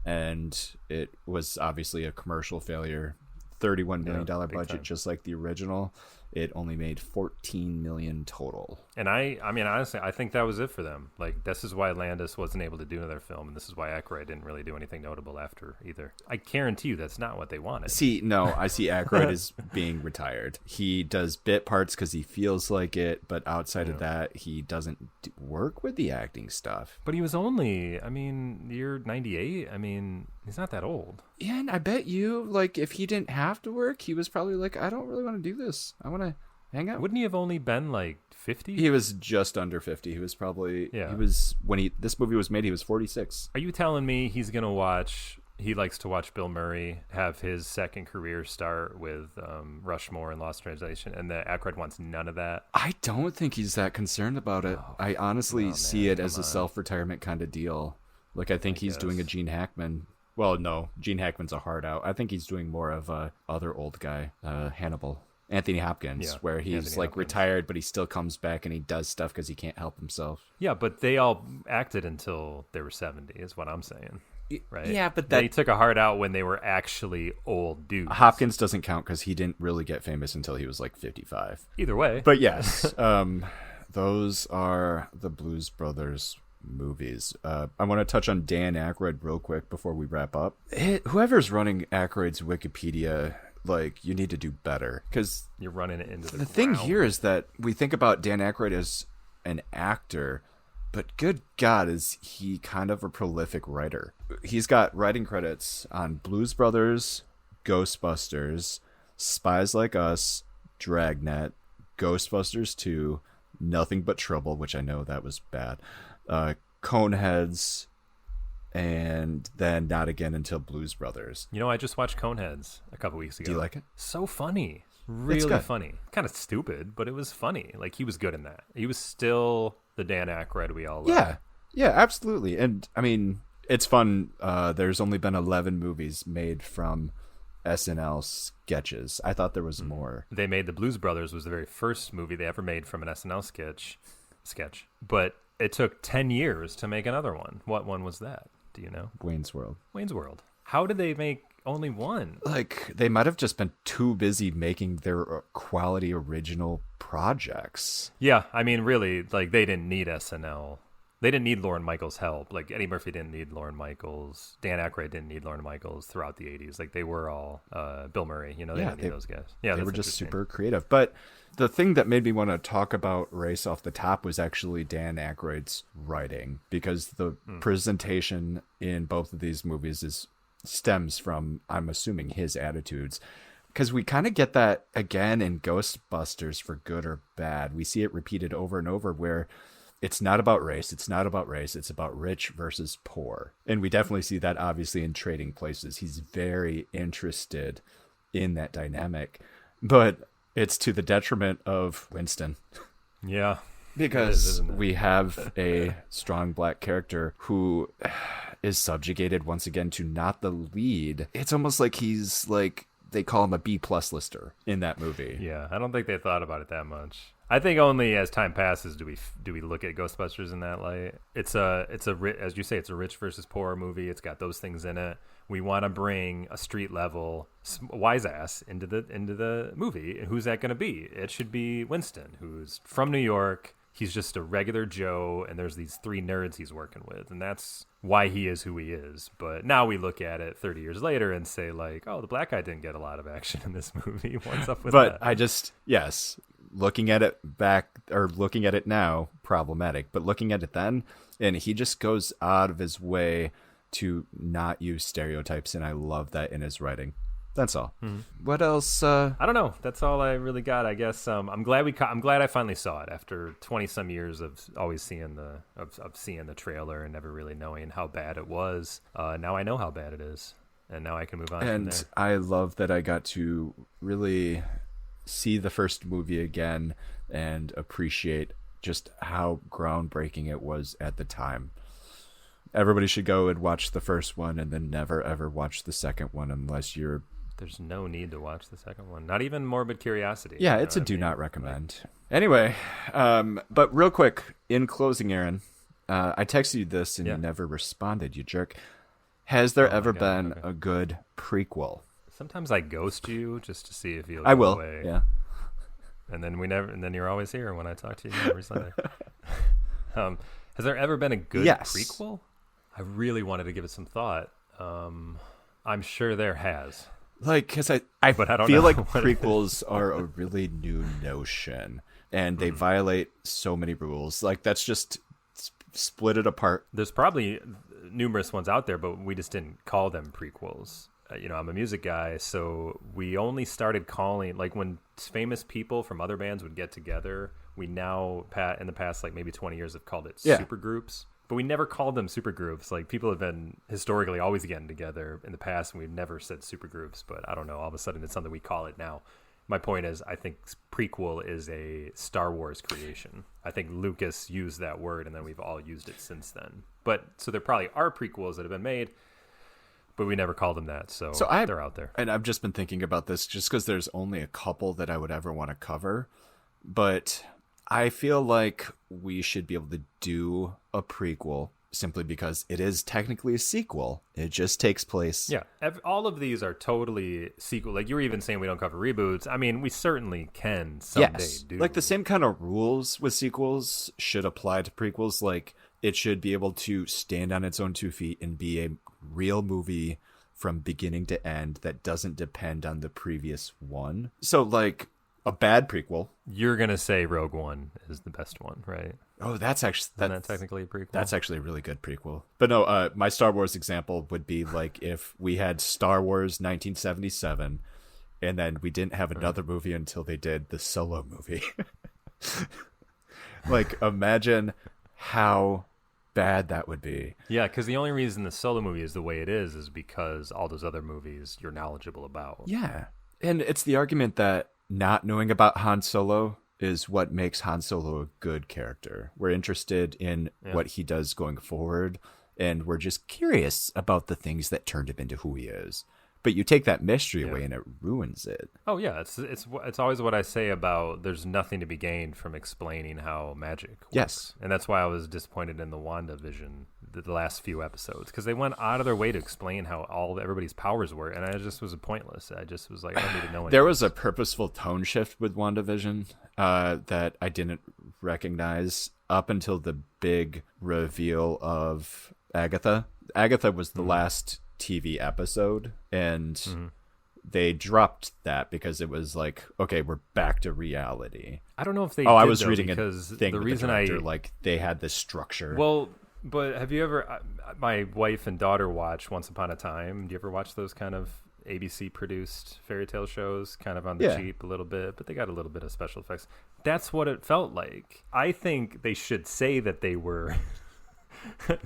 And it was obviously a commercial failure. $31 million budget, time. just like the original. It only made $14 million total. And I mean, honestly, I think that was it for them. Like, this is why Landis wasn't able to do another film, and this is why Aykroyd didn't really do anything notable after either. I guarantee you that's not what they wanted. See, no, I see Aykroyd as being retired. He does bit parts because he feels like it, but outside of that, he doesn't work with the acting stuff. But he was only, I mean, year 98. I mean, he's not that old. Yeah, and I bet you, like, if he didn't have to work, he was probably like, I don't really want to do this. I want to hang out. Wouldn't he have only been like 50? He was just under 50. He was probably, Yeah. he was, when this movie was made, he was 46. Are you telling me he's going to watch, he likes to watch Bill Murray have his second career start with Rushmore and Lost Translation, and that Aykroyd wants none of that? I don't think he's that concerned about it. I honestly see it as a self-retirement kind of deal. Like, I think he's doing a Gene Hackman. Well, no, Gene Hackman's a hard out. I think he's doing more of a other old guy, Hannibal. Anthony Hopkins, where he's retired, but he still comes back and he does stuff because he can't help himself. Yeah, but they all acted until they were 70, is what I'm saying. Right? Yeah, but they took a hard out when they were actually old dudes. Hopkins doesn't count because he didn't really get famous until he was like 55. Either way. But yes, those are the Blues Brothers movies. I want to touch on Dan Aykroyd real quick before we wrap up. Whoever's running Aykroyd's Wikipedia, like, you need to do better, because you're running it into the thing here is that we think about Dan Aykroyd as an actor, but good God, is he kind of a prolific writer. He's got writing credits on Blues Brothers, Ghostbusters, Spies Like Us, Dragnet, Ghostbusters 2, Nothing But Trouble, which I know that was bad, Coneheads, and then not again until Blues Brothers. You know, I just watched Coneheads a couple weeks ago. Do you like it? So funny. Really funny. Kind of stupid, but it was funny. Like, he was good in that. He was still the Dan Aykroyd we all love. Yeah, absolutely. And, I mean, it's fun. There's only been 11 movies made from SNL sketches. I thought there was more. They made The Blues Brothers was the very first movie they ever made from an SNL sketch. But it took 10 years to make another one. What one was that? Do you know? Wayne's World. Wayne's World. How did they make only one? Like, they might have just been too busy making their quality original projects. Yeah, I mean, really, like, they didn't need SNL. They didn't need Lorne Michaels' help. Like, Eddie Murphy didn't need Lorne Michaels. Dan Aykroyd didn't need Lorne Michaels throughout the 80s. Like, they were all Bill Murray. You know, they didn't need those guys. Yeah, they were just super creative. But the thing that made me want to talk about Race off the top was actually Dan Aykroyd's writing, because the presentation in both of these movies stems from, I'm assuming, his attitudes. Because we kind of get that again in Ghostbusters, for good or bad. We see it repeated over and over, where it's not about race. It's not about race. It's about rich versus poor. And we definitely see that, obviously, in Trading Places. He's very interested in that dynamic. But it's to the detriment of Winston. Yeah. Because we have a strong black character who is subjugated once again to not the lead. It's almost like he's like they call him a B+ lister in that movie. Yeah, I don't think they thought about it that much. I think only as time passes do we look at Ghostbusters in that light. It's as you say, it's a rich versus poor movie. It's got those things in it. We want to bring a street level wise ass into the movie. Who's that going to be? It should be Winston, who's from New York. He's just a regular Joe, and there's these 3 nerds he's working with, and that's why he is who he is. But now we look at it 30 years later and say, like, oh, the black guy didn't get a lot of action in this movie. What's up with that? But yes, looking at it back, or looking at it now, problematic. But looking at it then, and he just goes out of his way to not use stereotypes, and I love that in his writing. That's all. Mm-hmm. What else? I don't know. That's all I really got, I guess. I'm glad I finally saw it after 20 some years of always seeing the trailer and never really knowing how bad it was. Now I know how bad it is, and now I can move on. And from there. I love that I got to really see the first movie again and appreciate just how groundbreaking it was at the time. Everybody should go and watch the first one and then never ever watch the second one unless you're... There's no need to watch the second one. Not even morbid curiosity. Yeah, it's a do not recommend. Anyway, but real quick, in closing, Aaron, I texted you this and you never responded, you jerk. Has there ever been a good prequel? Sometimes I ghost you just to see if you'll I go will, away. yeah. And then you're always here when I talk to you every Sunday. Has there ever been a good prequel? I really wanted to give it some thought. I'm sure there has. Like, because I feel like prequels are a really new notion, and they violate so many rules. Like, that's just split it apart. There's probably numerous ones out there, but we just didn't call them prequels. I'm a music guy, so we only started calling, like, when famous people from other bands would get together, we now, in the past, like, maybe 20 years have called it supergroups. But we never called them supergroups. Like, people have been historically always getting together in the past, and we've never said supergroups. But I don't know. All of a sudden, it's something we call it now. My point is, I think prequel is a Star Wars creation. I think Lucas used that word, and then we've all used it since then. But so there probably are prequels that have been made, but we never called them that. So they're out there. And I've just been thinking about this just because there's only a couple that I would ever want to cover. But I feel like we should be able to do a prequel simply because it is technically a sequel. It just takes place. Yeah, all of these are totally sequel. Like, you were even saying we don't cover reboots. I mean, we certainly can someday do. Like, the same kind of rules with sequels should apply to prequels. Like, it should be able to stand on its own 2 feet and be a real movie from beginning to end that doesn't depend on the previous one. So, like, a bad prequel. You're going to say Rogue One is the best one, right? Oh, that's technically a prequel. That's actually a really good prequel. But no, my Star Wars example would be like if we had Star Wars 1977 and then we didn't have another movie until they did the Solo movie. Like, imagine how bad that would be. Yeah, because the only reason the Solo movie is the way it is because all those other movies you're knowledgeable about. Yeah. And it's the argument that not knowing about Han Solo is what makes Han Solo a good character. We're interested in what he does going forward, and we're just curious about the things that turned him into who he is. But you take that mystery away and it ruins it. Oh yeah, it's always what I say about there's nothing to be gained from explaining how magic works. Yes. And that's why I was disappointed in the WandaVision, the last few episodes, because they went out of their way to explain how everybody's powers were, and it just was pointless. I just was like, I don't need to know anything. There was a purposeful tone shift with WandaVision that I didn't recognize up until the big reveal of Agatha. Agatha was the last TV episode, and they dropped that because it was like, okay, we're back to reality. I don't know if they I was reading because a thing the with reason the director, like, they had this structure. Well, but have you ever my wife and daughter watch Once Upon a Time? Do you ever watch those kind of ABC produced fairy tale shows, kind of on the cheap a little bit, but they got a little bit of special effects? That's what it felt like. I think they should say that they were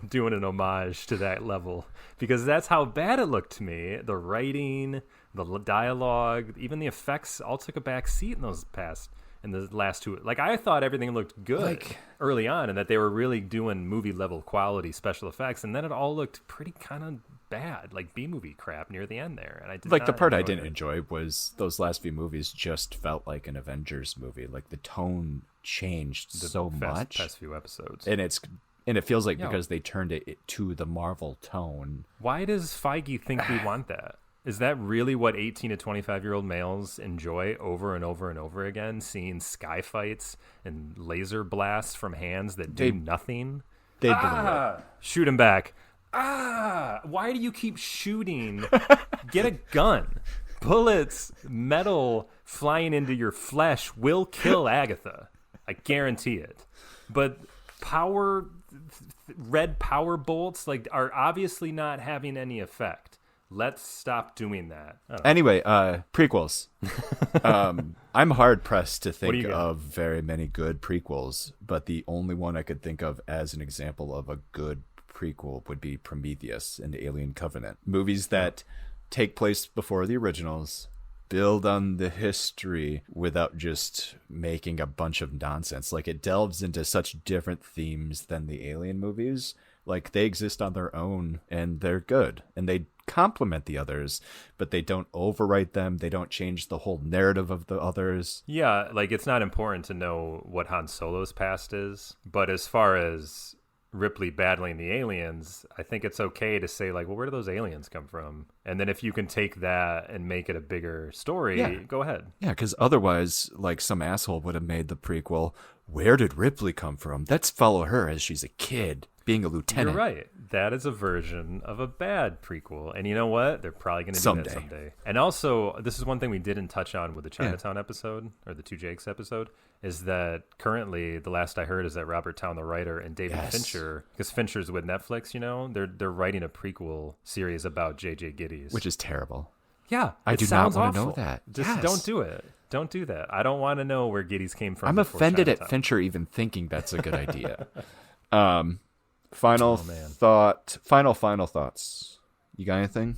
doing an homage to that level, because that's how bad it looked to me. The writing, the dialogue, even the effects all took a back seat in the last two. Like, I thought everything looked good early on, and that they were really doing movie level quality special effects, and then it all looked pretty kind of bad, like B-movie crap near the end there, and I did Like, the not part I enjoy didn't it. enjoy was those last few movies just felt like an Avengers movie. Like, the tone changed so much. Past few episodes. And it feels like Yeah. because they turned it to the Marvel tone. Why does Feige think we want that? Is that really what 18 to 25-year-old males enjoy over and over and over again? Seeing sky fights and laser blasts from hands that do nothing? They blew it. Shoot him back. Why do you keep shooting? Get a gun. Bullets, metal flying into your flesh will kill Agatha. I guarantee it. But red power bolts are obviously not having any effect. Let's stop doing that. Anyway, prequels. I'm hard pressed to do you think got? of very many good prequels, but the only one I could think of as an example of a good prequel would be Prometheus and Alien Covenant. Movies that take place before the originals, build on the history without just making a bunch of nonsense. Like, it delves into such different themes than the Alien movies. Like, they exist on their own and they're good and they complement the others, but they don't overwrite them. They don't change the whole narrative of the others. Yeah, like it's not important to know what Han Solo's past is, but as far as Ripley battling the aliens, I think it's okay to say, like, well, where do those aliens come from? And then if you can take that and make it a bigger story, go ahead. Yeah, because otherwise, like, some asshole would have made the prequel, where did Ripley come from? Let's follow her as she's a kid, being a lieutenant. You're right. That is a version of a bad prequel. And you know what? They're probably going to do that someday. And also, this is one thing we didn't touch on with the Chinatown episode, or the Two Jakes episode, is that currently, the last I heard is that Robert Towne, the writer, and David Fincher, because Fincher's with Netflix, you know, they're writing a prequel series about J.J. Gittes. Which is terrible. Yeah. I do not want to know that. Just don't do it. Don't do that. I don't want to know where Gittes came from. I'm before offended Chinatown. at Fincher even thinking that's a good idea. Final thoughts. You got anything?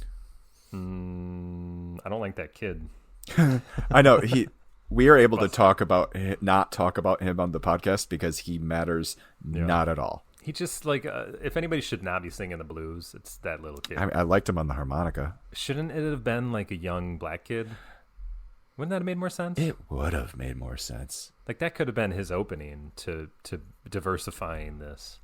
I don't like that kid. I know we are able to not talk about him on the podcast because he matters not at all. He just, like, if anybody should not be singing the blues, it's that little kid. I liked him on the harmonica. Shouldn't it have been like a young black kid? Wouldn't that have made more sense? It would have made more sense. Like, that could have been his opening to diversifying this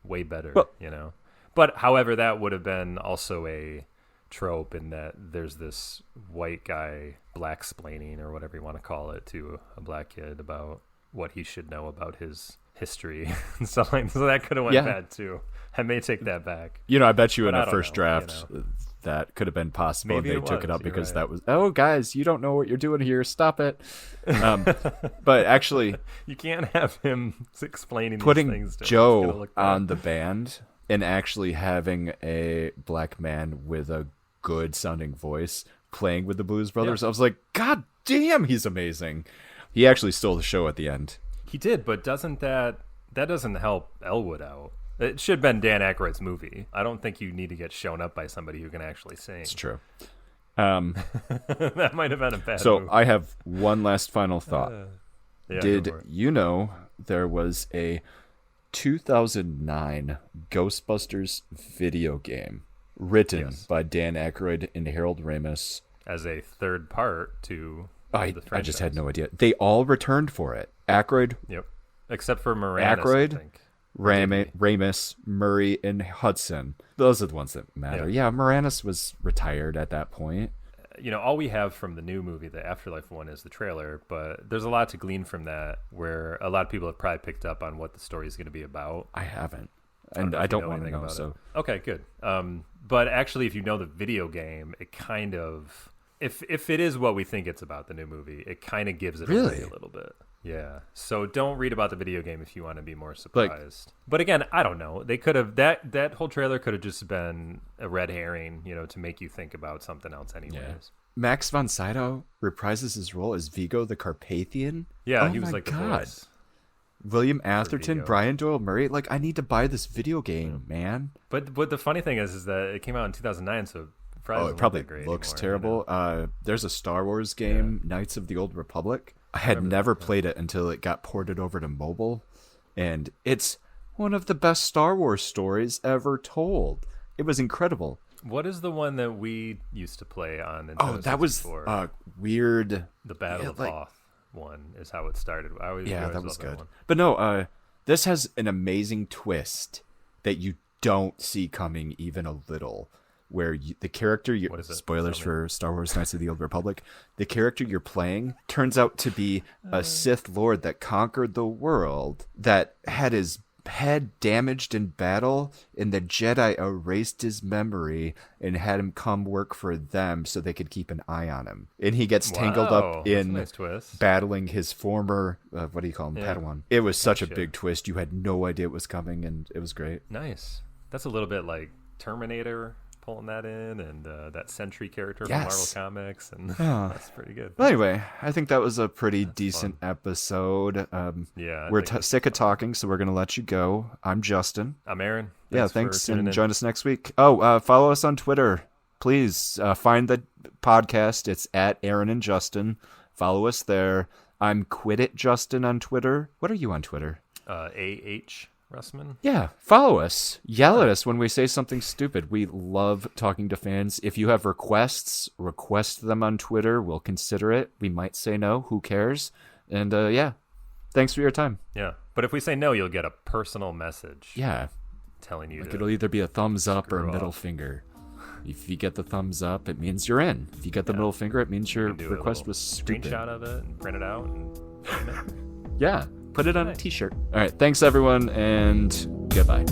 way better, you know? But, however, that would have been also a trope in that there's this white guy black-splaining, or whatever you want to call it, to a black kid about what he should know about his history and stuff like that. So that could have went bad, too. I may take that back. You know, I bet you But in I a don't first know, draft you know? that could have been possible. Maybe And they took was, it up you're because right. that was, oh, guys, you don't know what you're doing here. Stop it. But actually, You can't have him explaining putting these things to him. It's Joe gonna look bad. on the band and actually having a black man with a good sounding voice playing with the Blues Brothers, I was like, God damn, he's amazing. He actually stole the show at the end. He did, but doesn't that doesn't help Elwood out? It should have been Dan Aykroyd's movie. I don't think you need to get shown up by somebody who can actually sing. It's true. That might have been a bad So move. I have one last final thought. Yeah, Did go for it. you know there was a 2009 Ghostbusters video game written by Dan Aykroyd and Harold Ramis? As a third part to I the just had franchise. no idea. They all returned for it. Aykroyd, Yep. Except for Moranis, Aykroyd, I think. Ramis, Murray, and Hudson. Those are the ones that matter. Yeah, Moranis was retired at that point. You know, all we have from the new movie, the Afterlife one, is the trailer, but there's a lot to glean from that where a lot of people have probably picked up on what the story is going to be about. I haven't. know And if I you don't know want to anything know, about so... it. Okay, good. But actually, if you know the video game, it kind of... If it is what we think it's about, the new movie, it kind of gives it away a little bit. Yeah. So don't read about the video game if you want to be more surprised. But again, I don't know. They could have... That whole trailer could have just been a red herring, you know, to make you think about something else anyways. Yeah. Max von Sydow reprises his role as Vigo the Carpathian. Yeah, Oh he was my like the God. voice. William Atherton, Vigo. Brian Doyle Murray. Like, I need to buy this video game, man. But the funny thing is that it came out in 2009, so It probably looks terrible. There's a Star Wars game, Knights of the Old Republic. I had never played it until it got ported over to mobile, and it's one of the best Star Wars stories ever told. It was incredible. What is the one that we used to play on Nintendo Oh, that was 64? weird. The Battle of Hoth one is how it started. I always That was loved good. one. But no, this has an amazing twist that you don't see coming even a little. Where the character, What is it? spoilers Tell me. for Star Wars Knights of the Old Republic, the character you're playing turns out to be a Sith Lord that conquered the world, that had his head damaged in battle, and the Jedi erased his memory and had him come work for them so they could keep an eye on him. And he gets tangled Wow, up that's a in nice twist. battling his former, what do you call him, Yeah. Padawan. It was such a Gotcha. big twist. You had no idea it was coming, and it was great. Nice. That's a little bit like Terminator pulling that in, and that Sentry character Yes. from Marvel Comics, and Yeah. that's pretty good. Well, anyway, I think that was a pretty decent episode. Yeah, I We're think sick of talking, so we're going to let you go. I'm Justin. I'm Aaron. Thanks, for tuning and in. join us next week. Oh, follow us on Twitter. Please find the podcast. It's at Aaron and Justin. Follow us there. I'm Quit It Justin on Twitter. What are you on Twitter? A.H. Russman. Yeah, follow us. Yell at us when we say something stupid. We love talking to fans. If you have requests, request them on Twitter. We'll consider it. We might say no. Who cares? And yeah, thanks for your time. Yeah, but if we say no, you'll get a personal message Yeah, telling you like to. it'll either be a thumbs up or a Screw middle off. finger. If you get the thumbs up, it means you're in. If you get the middle finger, it means your You can do a request little was stupid. screenshot of it and print it out and frame it. Yeah, put it on a t-shirt. All right, thanks everyone, and goodbye.